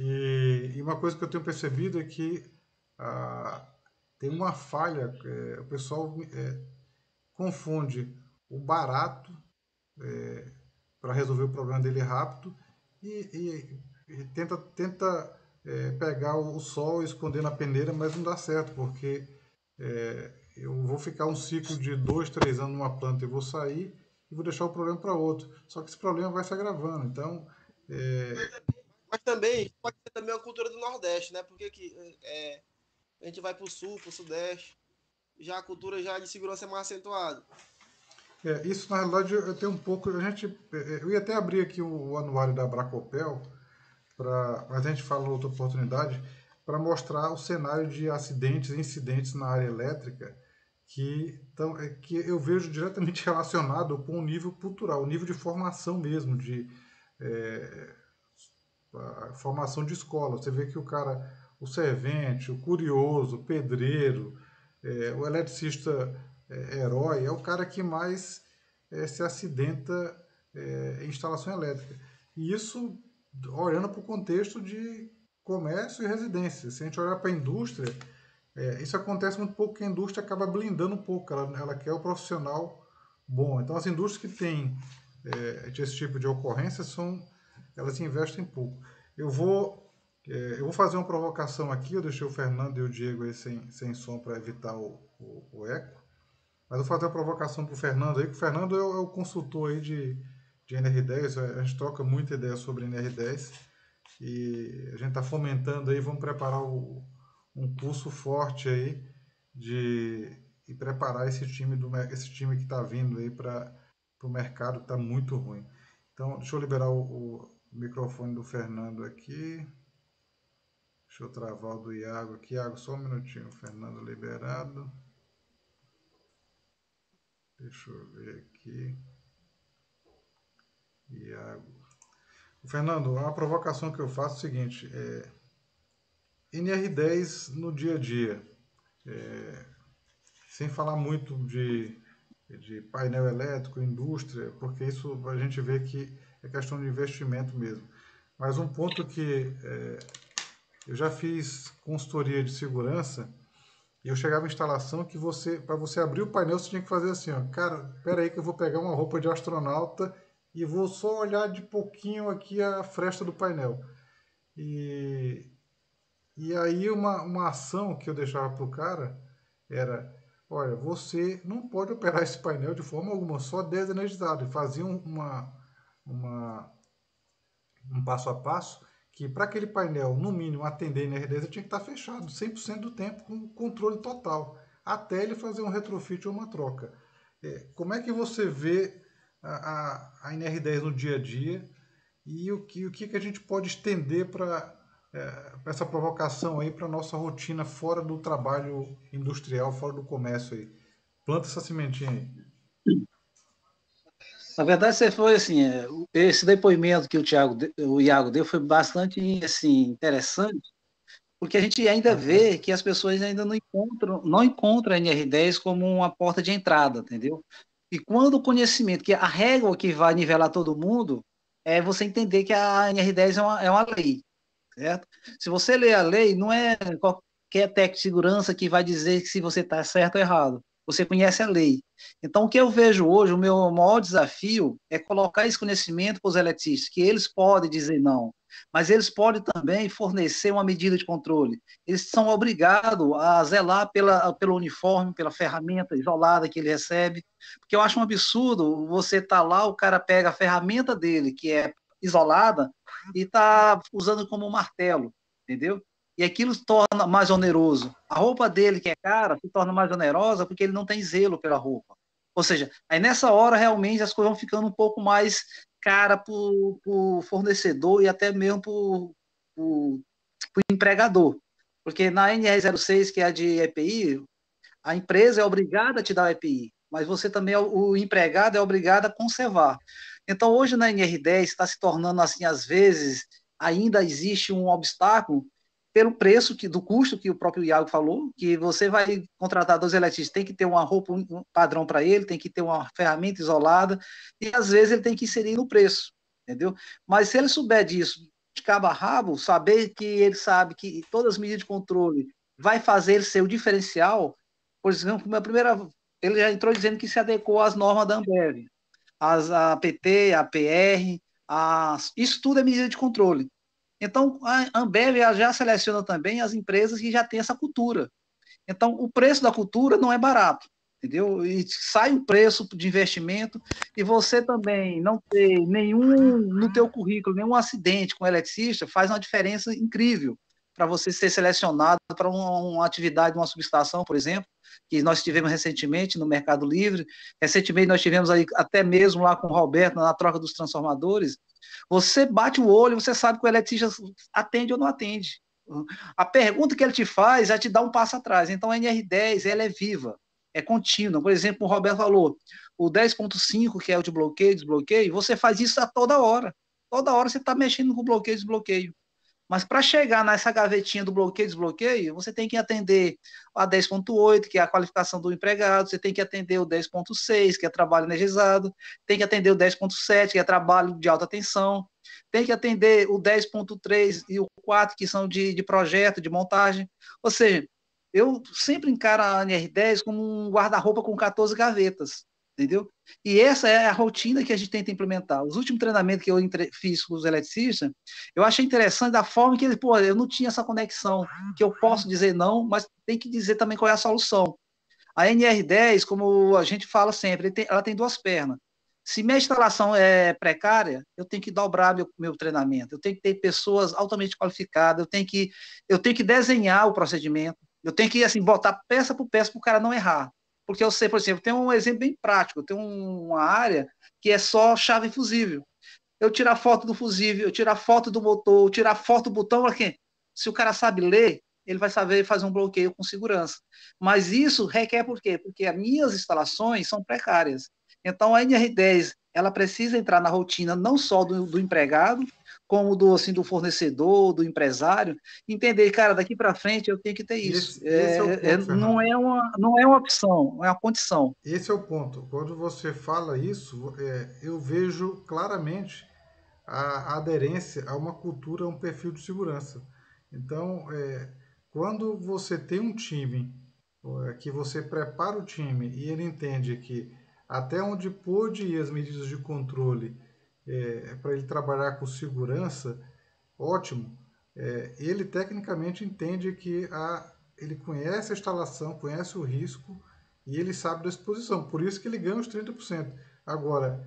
S1: E uma coisa que eu tenho percebido é que ah, tem uma falha, o pessoal confunde o barato para resolver o problema dele rápido e tenta pegar o sol e esconder na peneira, mas não dá certo, porque eu vou ficar um ciclo de 2, 3 anos numa planta e vou sair e vou deixar o problema para outro. Só que esse problema vai se agravando. Então,
S3: Mas também pode ser também uma cultura do Nordeste, né? Porque a gente vai para o Sul, para o Sudeste, já a cultura já de segurança é mais acentuada.
S1: isso na realidade eu tenho um pouco. Eu ia até abrir aqui o anuário da Bracopel, mas a gente fala outra oportunidade, para mostrar o cenário de acidentes e incidentes na área elétrica que eu vejo diretamente relacionado com o nível cultural, o nível de formação mesmo, de formação de escola. Você vê que o servente, o curioso, o pedreiro, o eletricista herói, é o cara que mais se acidenta em instalação elétrica. E isso olhando para o contexto de comércio e residência. Se a gente olhar para a indústria, isso acontece muito pouco, porque a indústria acaba blindando um pouco, ela quer o profissional bom. Então as indústrias que têm esse tipo de ocorrência elas investem pouco. Eu vou fazer uma provocação aqui, eu deixei o Fernando e o Diego aí sem som para evitar o eco, mas eu vou fazer uma provocação para o Fernando aí, que o Fernando é o consultor aí de NR10, a gente troca muita ideia sobre NR10 e a gente está fomentando aí, vamos preparar um curso forte aí e preparar esse time que está vindo aí para o mercado que está muito ruim. Então, deixa eu liberar o microfone do Fernando aqui. Deixa eu travar o do Iago aqui. Iago, só um minutinho. Fernando liberado. Deixa eu ver aqui. Iago. Fernando, a provocação que eu faço é o seguinte. NR10 no dia a dia. Sem falar muito de painel elétrico, indústria, porque isso a gente vê que é questão de investimento mesmo. Mas um ponto que eu já fiz consultoria de segurança e eu chegava em instalação que para você abrir o painel, você tinha que fazer assim, ó, cara, espera aí que eu vou pegar uma roupa de astronauta e vou só olhar de pouquinho aqui a fresta do painel. E aí uma ação que eu deixava para o cara era, olha, você não pode operar esse painel de forma alguma, só desenergizado. E fazia um passo a passo que para aquele painel, no mínimo, atender NR10, tinha que estar fechado 100% do tempo com controle total, até ele fazer um retrofit ou uma troca. Como é que você vê a NR10 no dia a dia e o que a gente pode estender para essa provocação aí para nossa rotina fora do trabalho industrial, fora do comércio aí? Planta essa sementinha aí.
S2: Na verdade, você foi assim, esse depoimento que o Iago deu foi bastante assim, interessante, porque a gente ainda vê que as pessoas ainda não encontram a NR10 como uma porta de entrada, entendeu? E quando o conhecimento, que a régua que vai nivelar todo mundo, é você entender que a NR10 é uma lei, certo? Se você ler a lei, não é qualquer técnico de segurança que vai dizer se você está certo ou errado. Você conhece a lei. Então, o que eu vejo hoje, o meu maior desafio é colocar esse conhecimento para os eletricistas, que eles podem dizer não, mas eles podem também fornecer uma medida de controle. Eles são obrigados a zelar pelo uniforme, pela ferramenta isolada que ele recebe, porque eu acho um absurdo você estar lá, o cara pega a ferramenta dele, que é isolada, e está usando como martelo, entendeu? E aquilo se torna mais oneroso. A roupa dele, que é cara, se torna mais onerosa porque ele não tem zelo pela roupa. Ou seja, aí nessa hora realmente as coisas vão ficando um pouco mais cara para o fornecedor e até mesmo para o para o empregador. Porque na NR06, que é a de EPI, a empresa é obrigada a te dar o EPI, mas você também, o empregado é obrigado a conservar. Então, hoje na NR10 está se tornando assim, às vezes, ainda existe um obstáculo pelo preço do custo que o próprio Iago falou, que você vai contratar 2 eletricistas, tem que ter uma roupa um padrão para ele, tem que ter uma ferramenta isolada, e às vezes ele tem que inserir no preço, entendeu? Mas se ele souber disso, de cabo a rabo, saber que ele sabe que todas as medidas de controle vai fazer ele ser o diferencial. Por exemplo, ele já entrou dizendo que se adequou às normas da Ambev, a APT, a PR, isso tudo é medida de controle. Então, a Ambev já seleciona também as empresas que já têm essa cultura. Então, o preço da cultura não é barato, entendeu? E sai um preço de investimento e você também não ter nenhum no teu currículo, nenhum acidente com eletricista faz uma diferença incrível para você ser selecionado para uma atividade, uma subestação, por exemplo, que nós tivemos recentemente no Mercado Livre. Recentemente nós tivemos aí até mesmo lá com o Roberto na troca dos transformadores. Você bate o olho, você sabe que o eletricista atende ou não atende. A pergunta que ele te faz já te dá um passo atrás. Então, a NR10, ela é viva, é contínua. Por exemplo, o Roberto falou, o 10.5, que é o de bloqueio, desbloqueio, você faz isso a toda hora. Toda hora você está mexendo com bloqueio, desbloqueio. Mas para chegar nessa gavetinha do bloqueio, desbloqueio, você tem que atender a 10.8, que é a qualificação do empregado, você tem que atender o 10.6, que é trabalho energizado, tem que atender o 10.7, que é trabalho de alta tensão, tem que atender o 10.3 e o 4, que são de projeto, de montagem. Ou seja, eu sempre encaro a NR10 como um guarda-roupa com 14 gavetas, entendeu? E essa é a rotina que a gente tenta implementar. Os últimos treinamentos que eu fiz com os eletricistas, eu achei interessante da forma que eu não tinha essa conexão, que eu posso dizer não, mas tem que dizer também qual é a solução. A NR10, como a gente fala sempre, ela tem 2 pernas. Se minha instalação é precária, eu tenho que dobrar meu treinamento, eu tenho que ter pessoas altamente qualificadas, eu tenho que desenhar o procedimento, eu tenho que assim, botar peça por peça para o cara não errar. Porque eu sei, por exemplo, tem um exemplo bem prático, tem uma área que é só chave fusível. Eu tiro a foto do fusível, eu tiro a foto do motor, eu tiro a foto do botão, porque se o cara sabe ler, ele vai saber fazer um bloqueio com segurança. Mas isso requer por quê? Porque as minhas instalações são precárias. Então a NR10 ela precisa entrar na rotina não só do empregado, como do fornecedor, do empresário, entender, cara, daqui para frente eu tenho que ter isso.
S1: Esse é o ponto, Fernando.
S2: Não é uma opção, é uma condição.
S1: Esse é o ponto. Quando você fala isso, eu vejo claramente a aderência a uma cultura, a um perfil de segurança. Então, quando você tem um time, que você prepara o time e ele entende que até onde pôde ir as medidas de controle para ele trabalhar com segurança, ótimo. Ele tecnicamente entende que ele conhece a instalação, conhece o risco e ele sabe da exposição. Por isso que ele ganha os 30%. Agora,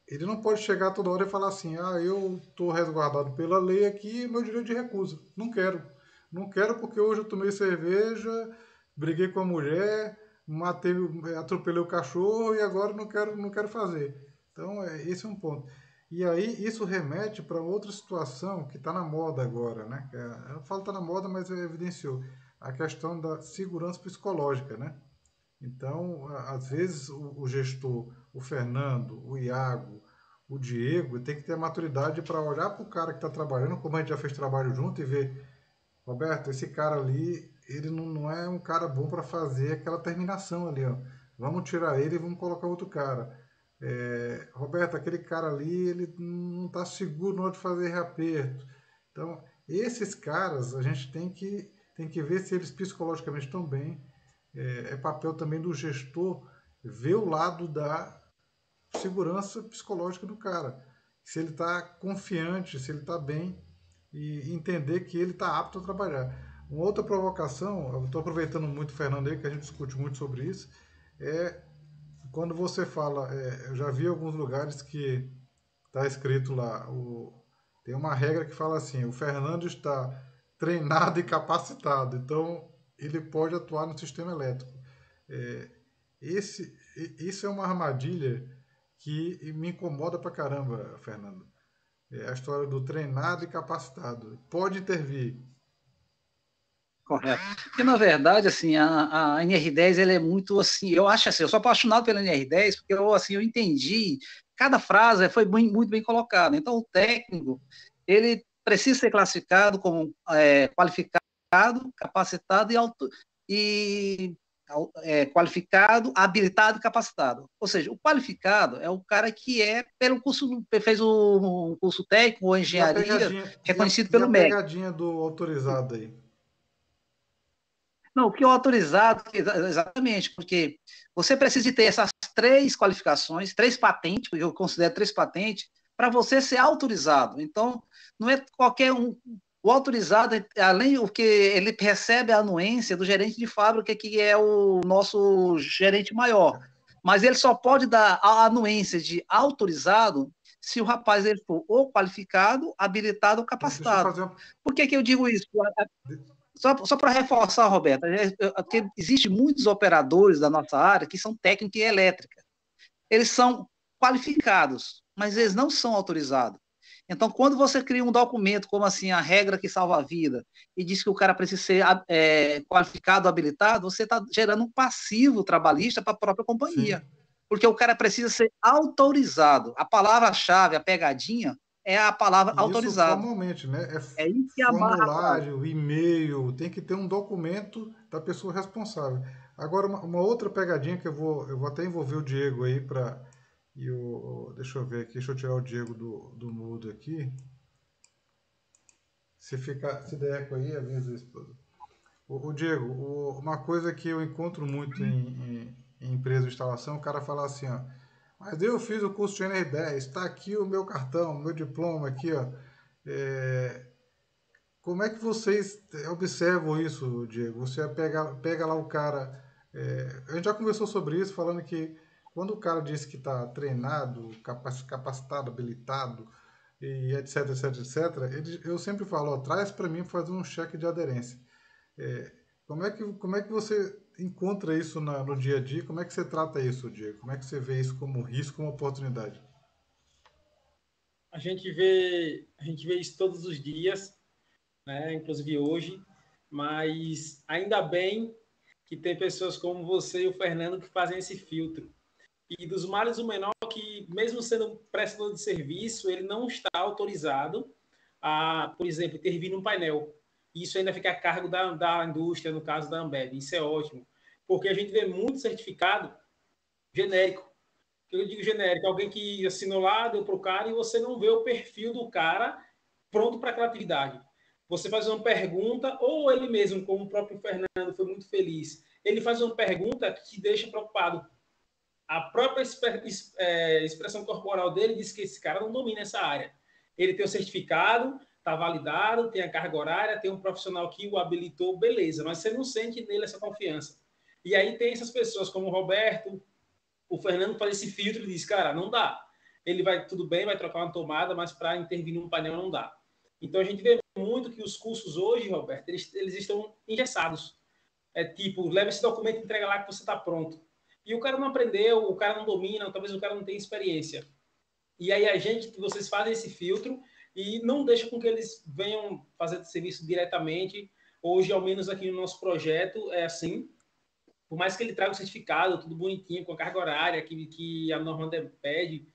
S1: ele não pode chegar toda hora e falar assim, eu estou resguardado pela lei aqui, meu direito de recusa. Não quero. Não quero porque hoje eu tomei cerveja, briguei com a mulher, atropelei o cachorro e agora não quero fazer. Então, esse é um ponto. E aí isso remete para outra situação que está na moda agora, né? Eu não falo que está na moda, mas evidenciou a questão da segurança psicológica, né? Então, às vezes o gestor, o Fernando, o Iago, o Diego, tem que ter a maturidade para olhar para o cara que está trabalhando, como a gente já fez trabalho junto, e ver, Roberto, esse cara ali, ele não é um cara bom para fazer aquela terminação ali, ó. Vamos tirar ele e vamos colocar outro cara. Roberto, aquele cara ali, ele não está seguro na hora de fazer reaperto. Então, esses caras, a gente tem que ver se eles psicologicamente estão bem. É papel também do gestor ver o lado da segurança psicológica do cara. Se ele está confiante, se ele está bem e entender que ele está apto a trabalhar. Uma outra provocação, eu estou aproveitando muito o Fernando aí, que a gente discute muito sobre isso, é quando você fala, eu já vi alguns lugares que está escrito lá, tem uma regra que fala assim, o Fernando está treinado e capacitado, então ele pode atuar no sistema elétrico. É, isso é uma armadilha que me incomoda pra caramba, Fernando. a história do treinado e capacitado. Pode intervir.
S2: Correto. Porque, na verdade, assim, a NR10, ele é muito, assim, eu acho assim, eu sou apaixonado pela NR10, porque eu entendi, cada frase foi muito bem colocada. Então, o técnico, ele precisa ser classificado como qualificado, capacitado e qualificado, habilitado e capacitado. Ou seja, o qualificado é o cara que pelo curso, fez um curso técnico ou engenharia reconhecido pelo MEC.
S1: E a pegadinha do autorizado aí?
S2: Não, o que é autorizado, exatamente, porque você precisa ter essas 3 qualificações, 3 patentes, porque eu considero 3 patentes, para você ser autorizado. Então, não é qualquer um. O autorizado, além do que ele recebe a anuência do gerente de fábrica, que é o nosso gerente maior. Mas ele só pode dar a anuência de autorizado se o rapaz ele for ou qualificado, habilitado ou capacitado. Por que eu digo isso? Só para reforçar, Roberto, porque existem muitos operadores da nossa área que são técnicos em elétrica. Eles são qualificados, mas eles não são autorizados. Então, quando você cria um documento como assim, a regra que salva a vida, e diz que o cara precisa ser qualificado, habilitado, você está gerando um passivo trabalhista para a própria companhia. Sim. Porque o cara precisa ser autorizado. A palavra-chave, a pegadinha, é a palavra autorizado.
S1: Isso formalmente, né?
S2: É isso que
S1: formulário, e-mail, tem que ter um documento da pessoa responsável. Agora, uma outra pegadinha que eu vou até envolver o Diego aí para... deixa eu ver aqui, deixa eu tirar o Diego do mudo aqui. Se der eco aí, avisa a esposa. O Diego, uma coisa que eu encontro muito em empresa de instalação, o cara fala assim, ó, mas eu fiz o curso de NR10, está aqui o meu cartão, meu diploma aqui, ó. Como é que vocês observam isso, Diego? Você pega lá o cara... a gente já conversou sobre isso, falando que quando o cara diz que está treinado, capacitado, habilitado, e etc, etc, etc, eu sempre falo, ó, traz para mim fazer um cheque de aderência. Como é que você encontra isso no dia a dia? Como é que você trata isso, Diego? Como é que você vê isso como risco, como oportunidade?
S4: A gente vê isso todos os dias, né? Inclusive hoje, mas ainda bem que tem pessoas como você e o Fernando que fazem esse filtro. E dos males o menor que, mesmo sendo um prestador de serviço, ele não está autorizado a, por exemplo, intervir num painel. Isso ainda fica a cargo da indústria, no caso da Ambev. Isso é ótimo, porque a gente vê muito certificado genérico. Eu digo genérico, alguém que assinou lá, deu para o cara e você não vê o perfil do cara pronto para aquela atividade. Você faz uma pergunta, ou ele mesmo, como o próprio Fernando foi muito feliz, ele faz uma pergunta que te deixa preocupado. A própria expressão corporal dele diz que esse cara não domina essa área. Ele tem o certificado, está validado, tem a carga horária, tem um profissional que o habilitou, beleza, mas você não sente nele essa confiança. E aí tem essas pessoas como o Roberto, o Fernando faz esse filtro e diz, cara, não dá. Ele vai, tudo bem, vai trocar uma tomada, mas para intervir num painel não dá. Então a gente vê muito que os cursos hoje, Roberto, eles estão engessados. É tipo, leva esse documento e entrega lá que você está pronto. E o cara não aprendeu, o cara não domina, talvez o cara não tenha experiência. E aí vocês fazem esse filtro e não deixa com que eles venham fazer serviço diretamente. Hoje, ao menos aqui no nosso projeto, é assim. Por mais que ele traga o certificado, tudo bonitinho, com a carga horária que a norma pede,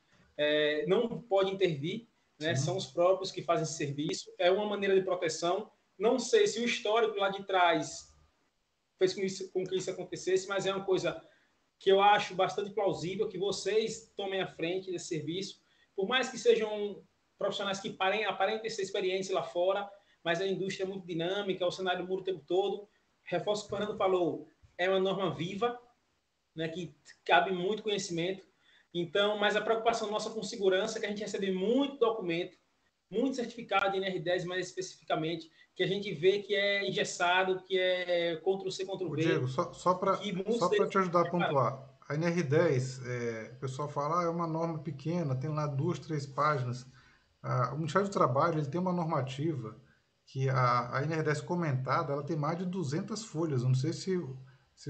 S4: não pode intervir, né? São os próprios que fazem esse serviço. É uma maneira de proteção. Não sei se o histórico lá de trás fez com que isso acontecesse, mas é uma coisa que eu acho bastante plausível que vocês tomem a frente desse serviço, por mais que sejam profissionais que aparentem ser experiência lá fora, mas a indústria é muito dinâmica, o cenário muda o tempo todo. Reforço o que o Fernando falou, é uma norma viva, né, que cabe muito conhecimento. Então, mas a preocupação nossa com segurança é que a gente recebe muito documento, muito certificado de NR10, mais especificamente, que a gente vê que é engessado, que é Ctrl-C, Ctrl-V.
S1: Diego, só para te ajudar a pontuar, a NR10, o pessoal fala, é uma norma pequena, tem lá 2, 3 páginas. O Ministério do Trabalho ele tem uma normativa que a NR10 comentada, ela tem mais de 200 folhas. Eu não sei se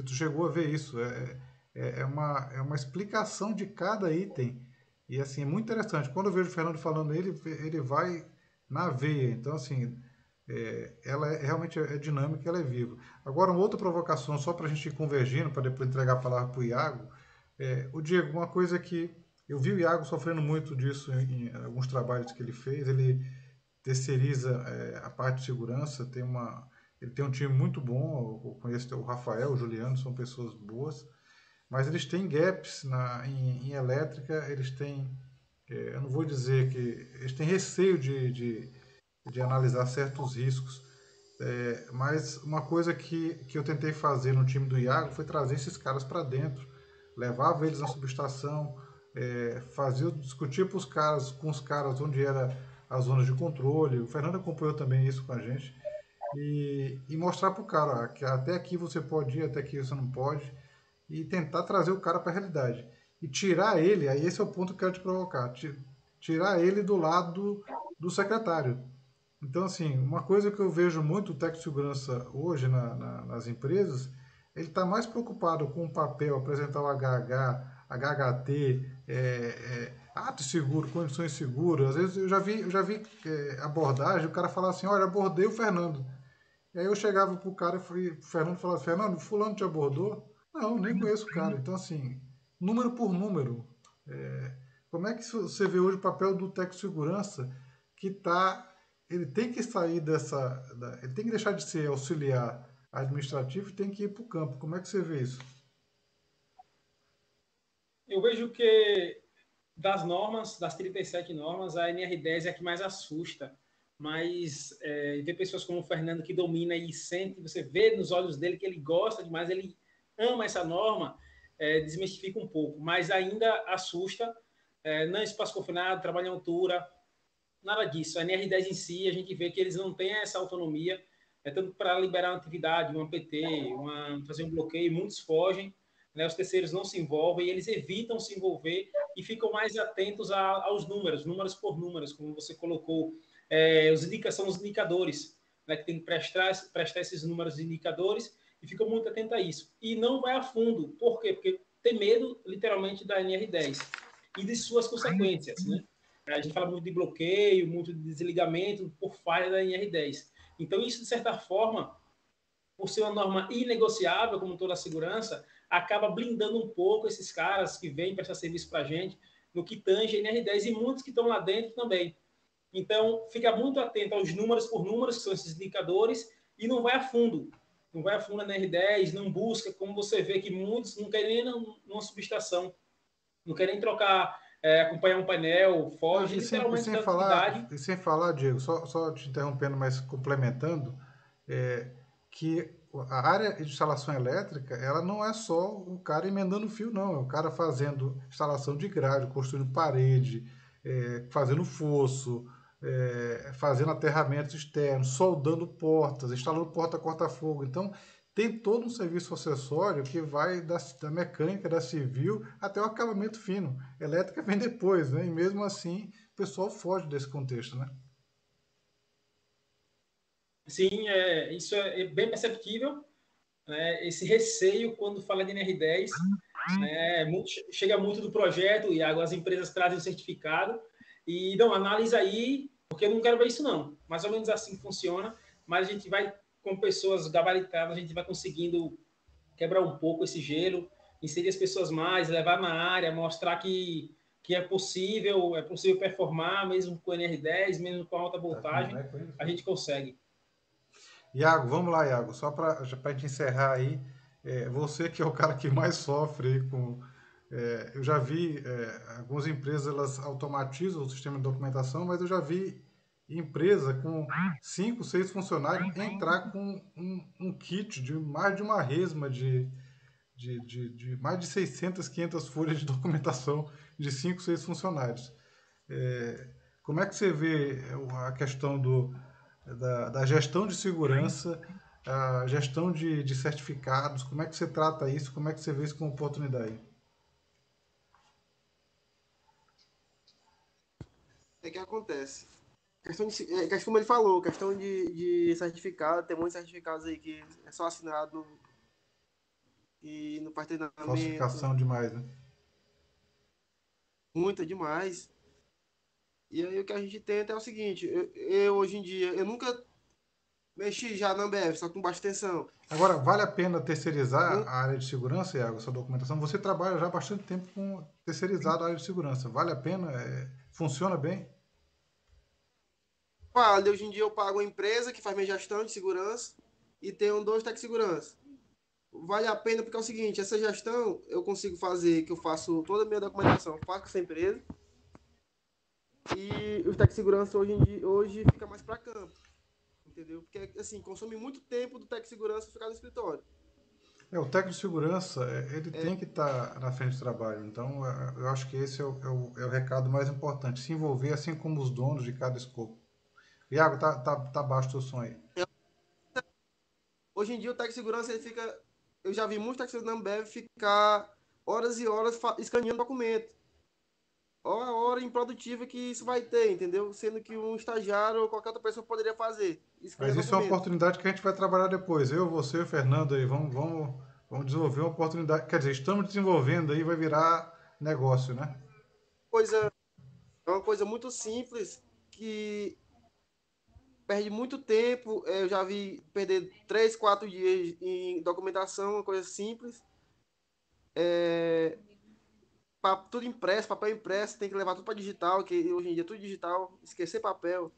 S1: tu chegou a ver isso. É uma explicação de cada item. E assim, é muito interessante. Quando eu vejo o Fernando falando, ele vai na veia. Então, assim, ela realmente é dinâmica, ela é viva. Agora, uma outra provocação, só para a gente ir convergindo, para depois entregar a palavra para o Iago. O Diego, uma coisa que eu vi o Iago sofrendo muito disso em alguns trabalhos que ele fez. Ele terceiriza a parte de segurança, ele tem um time muito bom. Eu conheço o Rafael, o Juliano, são pessoas boas, mas eles têm gaps em elétrica, eles têm, eu não vou dizer que, eles têm receio de analisar certos riscos. Mas uma coisa que eu tentei fazer no time do Iago foi trazer esses caras para dentro, levava eles na subestação, discutir com os caras onde era as zonas de controle. O Fernando acompanhou também isso com a gente. E mostrar para o cara que até aqui você pode ir, até aqui você não pode, e tentar trazer o cara para a realidade. E tirar ele, aí esse é o ponto que eu quero te provocar, tirar ele do lado do secretário. Então, assim, uma coisa que eu vejo muito o técnico de segurança hoje nas empresas, ele está mais preocupado com o papel, apresentar o HH, HHT, ato seguro, condições seguras. Às vezes eu já vi abordagem, o cara falar assim, olha, abordei o Fernando. E aí eu chegava pro cara e o Fernando falava, Fernando, fulano te abordou? Não, nem conheço o cara. Então, assim, número por número, como é que você vê hoje o papel do técnico de segurança que tá. Ele tem que sair ele tem que deixar de ser auxiliar administrativo e tem que ir para o campo. Como é que você vê isso?
S4: Eu vejo que das normas, das 37 normas, a NR10 é a que mais assusta. Mas ver pessoas como o Fernando que domina e sente, você vê nos olhos dele que ele gosta demais, ele ama essa norma, desmistifica um pouco. Mas ainda assusta. Não espaço confinado, trabalho em altura, nada disso. A NR10 em si, a gente vê que eles não têm essa autonomia, tanto para liberar uma atividade, uma PT, fazer um bloqueio, muitos fogem, né, os terceiros não se envolvem, eles evitam se envolver e ficam mais atentos aos números, números por números, como você colocou, são os indicadores, né, que tem que prestar esses números de indicadores e ficam muito atentos a isso. E não vai a fundo. Por quê? Porque tem medo, literalmente, da NR10 e de suas consequências, né? A gente fala muito de bloqueio, muito de desligamento por falha da NR10. Então, isso, de certa forma, por ser uma norma inegociável, como toda a segurança, acaba blindando um pouco esses caras que vêm prestar serviço para a gente no que tange a NR10 e muitos que estão lá dentro também. Então, fica muito atento aos números por números, que são esses indicadores, e não vai a fundo. Não vai a fundo na NR10, não busca, como você vê que muitos não querem nem numa subestação, não querem trocar, acompanhar um painel,
S1: Não,
S4: foge literalmente da atividade.
S1: e sem falar, Diego, só te interrompendo, mas complementando, é, que a área de instalação elétrica, ela não é só o cara emendando fio, não. É o cara fazendo instalação de grade, construindo parede, fazendo fosso, fazendo aterramentos externos, soldando portas, instalando porta corta-fogo. Então, tem todo um serviço acessório que vai da mecânica, da civil, até o acabamento fino. Elétrica vem depois, né? E mesmo assim, o pessoal foge desse contexto, né?
S4: Sim, isso é bem perceptível, né? Esse receio quando fala de NR10, né? Chega muito do projeto, e as empresas trazem o certificado, e não, analisa aí, porque eu não quero ver isso não. Mais ou menos assim funciona, mas a gente vai, com pessoas gabaritadas, a gente vai conseguindo quebrar um pouco esse gelo, inserir as pessoas mais, levar na área, mostrar que é possível performar, mesmo com NR10, mesmo com alta
S1: Tá com
S4: voltagem,
S1: eco aí?
S4: a gente consegue.
S1: Iago, vamos lá, Iago. Só para a gente encerrar aí, você que é o cara que mais sofre aí com. Eu já vi algumas empresas elas automatizam o sistema de documentação, mas eu já vi empresa com 5, 6 funcionários entrar com um kit de mais de uma resma de mais de 600, 500 folhas de documentação de 5, 6 funcionários. É, Como é que você vê a questão da gestão de segurança, a gestão de certificados? Como é que você trata isso? Como é que você vê isso como oportunidade?
S3: É que acontece. Como ele falou, questão de certificado, tem muitos certificados aí que é só assinado e não faz treinamento.
S1: Falsificação demais, né?
S3: muita demais. E aí o que a gente tenta é o seguinte, hoje em dia, eu nunca mexi já na Ambev, só com baixa tensão.
S1: Agora, vale a pena terceirizar
S3: Não,
S1: a área de segurança, Iago, essa documentação? Você trabalha já há bastante tempo com terceirizado a área de segurança. Vale a pena? Funciona bem?
S3: vale, hoje em dia eu pago uma empresa que faz minha gestão de segurança e tenho 2 técnicos de segurança. Vale a pena porque é o seguinte, essa gestão eu consigo fazer, que eu faço toda a minha documentação, faço com essa empresa, e os técnicos de segurança hoje em dia hoje fica mais para campo, entendeu? Porque assim, consome muito tempo do técnico de segurança ficar no escritório.
S1: O técnico de segurança, ele tem que estar na frente do trabalho. Então, eu acho que esse é o recado mais importante. Se envolver, assim como os donos de cada escopo. Iago, tá baixo o teu som aí.
S3: Hoje em dia o técnico de segurança ele fica, eu já vi muitos técnicos de segurança na Ambev ficar horas e horas escaneando documento. Olha a hora improdutiva que isso vai ter, entendeu? Sendo que um estagiário ou qualquer outra pessoa poderia fazer.
S1: Mas
S3: Escanear
S1: isso é uma
S3: documento.
S1: oportunidade que a gente vai trabalhar depois. Eu, você e o Fernando aí, vamos desenvolver uma oportunidade. Quer dizer, estamos desenvolvendo aí, vai virar negócio, né?
S3: Coisa, é uma coisa muito simples que perde muito tempo. Eu já vi perder 3, 4 dias em documentação, uma coisa simples. Tudo impresso, papel impresso, tem que levar tudo para digital, que hoje em dia é tudo digital, esquecer papel.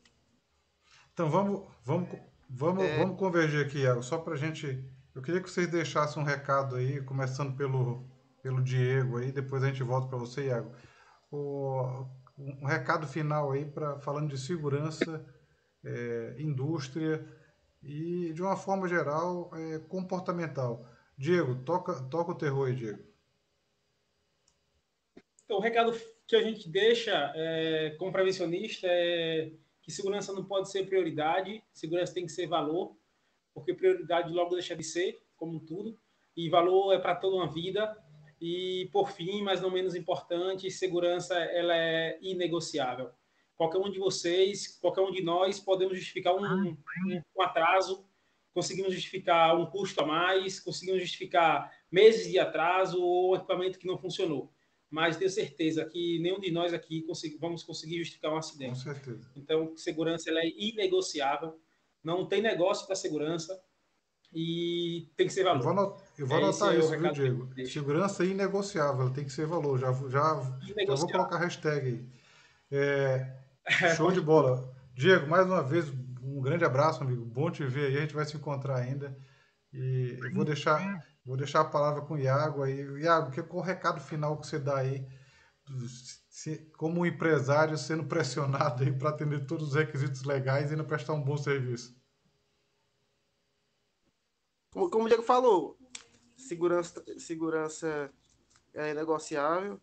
S1: Então vamos convergir aqui, Iago, só para a gente. Eu queria que vocês deixassem um recado aí, começando pelo Diego aí, depois a gente volta para você, Iago. O, um recado final aí para falando de segurança, indústria e de uma forma geral comportamental. Diego, toca o terror aí, Diego.
S4: Então, o recado que a gente deixa como prevencionista é que segurança não pode ser prioridade, segurança tem que ser valor, porque prioridade logo deixa de ser, como tudo, e valor é para toda uma vida. E, por fim, mas não menos importante, segurança ela é inegociável. Qualquer um de vocês, qualquer um de nós, podemos justificar um atraso, conseguimos justificar um custo a mais, conseguimos justificar meses de atraso ou equipamento que não funcionou. Mas tenho certeza que nenhum de nós aqui vamos conseguir justificar um
S1: Com
S4: acidente.
S1: certeza.
S4: Então, segurança ela é inegociável, não tem negócio para segurança e tem que ser valor.
S1: Eu vou
S4: Esse
S1: anotar
S4: é o
S1: isso, viu,
S4: recado que
S1: Diego?
S4: eu deixo.
S1: Segurança inegociável, tem que ser valor. Já vou
S4: Inegociável.
S1: colocar a hashtag aí. Show de
S4: Pode pôr.
S1: bola. Diego, mais uma vez, um grande abraço, amigo. Bom te ver aí, a gente vai se encontrar ainda. E eu vou deixar a palavra com o Iago aí. Iago, qual o recado final que você dá aí, como um empresário sendo pressionado aí para atender todos os requisitos legais e ainda prestar um bom serviço?
S3: Como o Diego falou, segurança é negociável.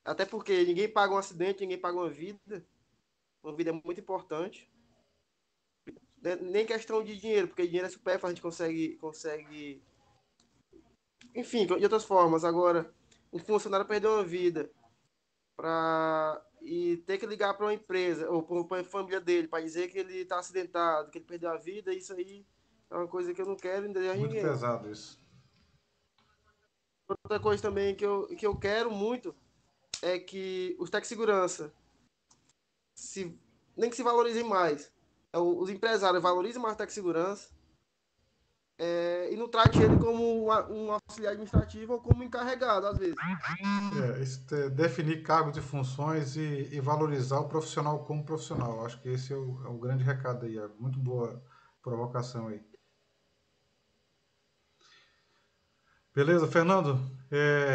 S3: Até porque ninguém paga um acidente, ninguém paga uma vida. Uma vida é muito importante. Nem questão de dinheiro, porque dinheiro é supérfluo, a gente consegue, enfim, de outras formas. Agora, um funcionário perdeu uma vida e ter que ligar para uma empresa ou para a família dele para dizer que ele está acidentado, que ele perdeu a vida, isso aí é uma coisa que eu não quero desejar a
S1: Muito
S3: ninguém.
S1: pesado isso.
S3: Outra coisa também que eu quero muito é que os técnicos de segurança nem que se valorizem mais. Os empresários valorizem mais o técnico de segurança e não trate ele como um auxiliar administrativo ou como encarregado, às vezes.
S1: Definir cargos e funções e valorizar o profissional como profissional. Acho que esse é o grande recado aí. Muito boa provocação aí. Beleza, Fernando?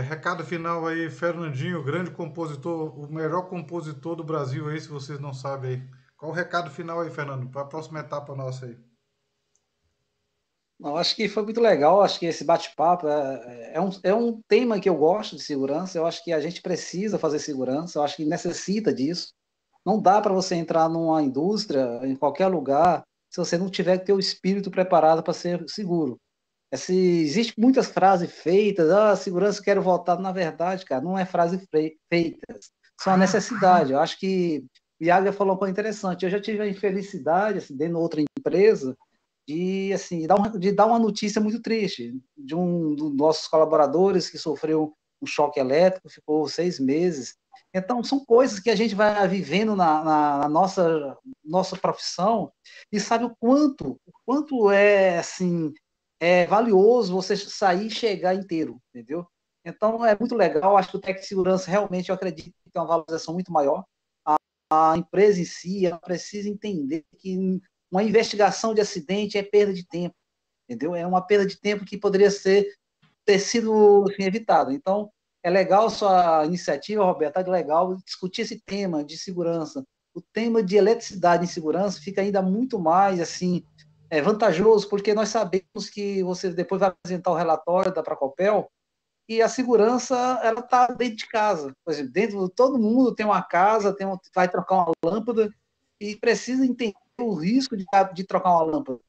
S1: Recado final aí, Fernandinho, grande compositor, o melhor compositor do Brasil aí, se vocês não sabem aí. Qual o recado final aí, Fernando, para a próxima etapa nossa aí?
S2: Não, acho que foi muito legal, acho que esse bate-papo é um tema que eu gosto de segurança, eu acho que a gente precisa fazer segurança, eu acho que necessita disso. Não dá para você entrar numa indústria, em qualquer lugar, se você não tiver teu espírito preparado para ser seguro. Existe muitas frases feitas, segurança quero voltar, na verdade, cara, não é frase feita, são a necessidade. Eu acho que o Iago falou uma coisa interessante, eu já tive a infelicidade, assim, dentro de outra empresa, de, assim, dar uma notícia muito triste, de um dos nossos colaboradores que sofreu um choque elétrico, ficou 6 meses, Então, são coisas que a gente vai vivendo na nossa profissão e sabe o quanto é, assim, é valioso você sair e chegar inteiro, entendeu? Então, é muito legal. Acho que o técnico de segurança, realmente, eu acredito que tem uma valorização muito maior. A empresa em si, ela precisa entender que uma investigação de acidente é perda de tempo, entendeu? É uma perda de tempo que poderia ter sido assim, evitada. Então, é legal sua iniciativa, Roberto, é legal discutir esse tema de segurança. O tema de eletricidade em segurança fica ainda muito mais assim vantajoso, porque nós sabemos que você depois vai apresentar o relatório da Procopel e a segurança ela está dentro de casa. Por exemplo, dentro todo mundo tem uma casa, vai trocar uma lâmpada e precisa entender o risco de trocar uma lâmpada,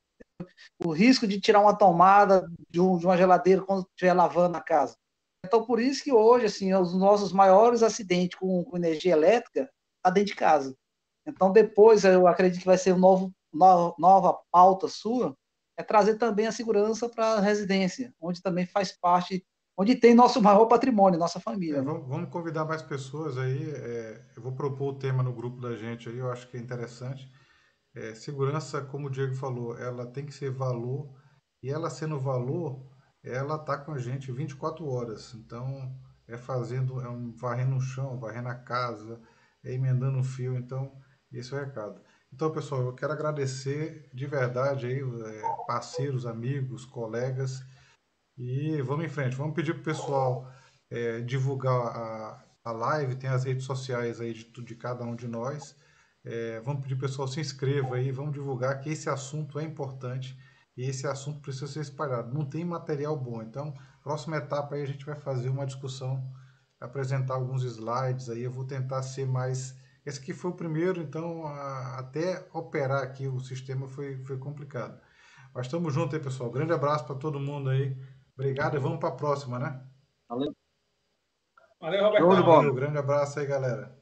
S2: o risco de tirar uma tomada de uma geladeira quando estiver lavando a casa. Então, por isso que hoje, assim, os nossos maiores acidentes com energia elétrica estão dentro de casa. Então, depois, eu acredito que vai ser nova pauta sua, é trazer também a segurança para a residência, onde também faz parte, onde tem nosso maior patrimônio, nossa família. Né?
S1: Vamos convidar mais pessoas aí. Eu vou propor o tema no grupo da gente aí, eu acho que é interessante. Segurança, como o Diego falou, ela tem que ser valor, e ela sendo valor, ela tá com a gente 24 horas. Então, varrendo o chão, varrendo a casa, emendando o fio. Então, esse é o recado. Então, pessoal, eu quero agradecer de verdade aí, parceiros, amigos, colegas, e vamos em frente. Vamos pedir pro pessoal divulgar a live, tem as redes sociais aí de cada um de nós. Vamos pedir pro pessoal se inscreva aí, vamos divulgar que esse assunto é importante e esse assunto precisa ser espalhado. Não tem material bom, então, próxima etapa aí a gente vai fazer uma discussão, apresentar alguns slides aí. Eu vou tentar ser mais. Esse aqui foi o primeiro, então até operar aqui o sistema foi complicado. Mas estamos juntos aí, pessoal. Grande abraço para todo mundo aí. Obrigado e vamos para a próxima, né?
S2: Valeu.
S4: Valeu,
S2: Show de bola.
S4: Robertão.
S1: Valeu, grande abraço aí, galera.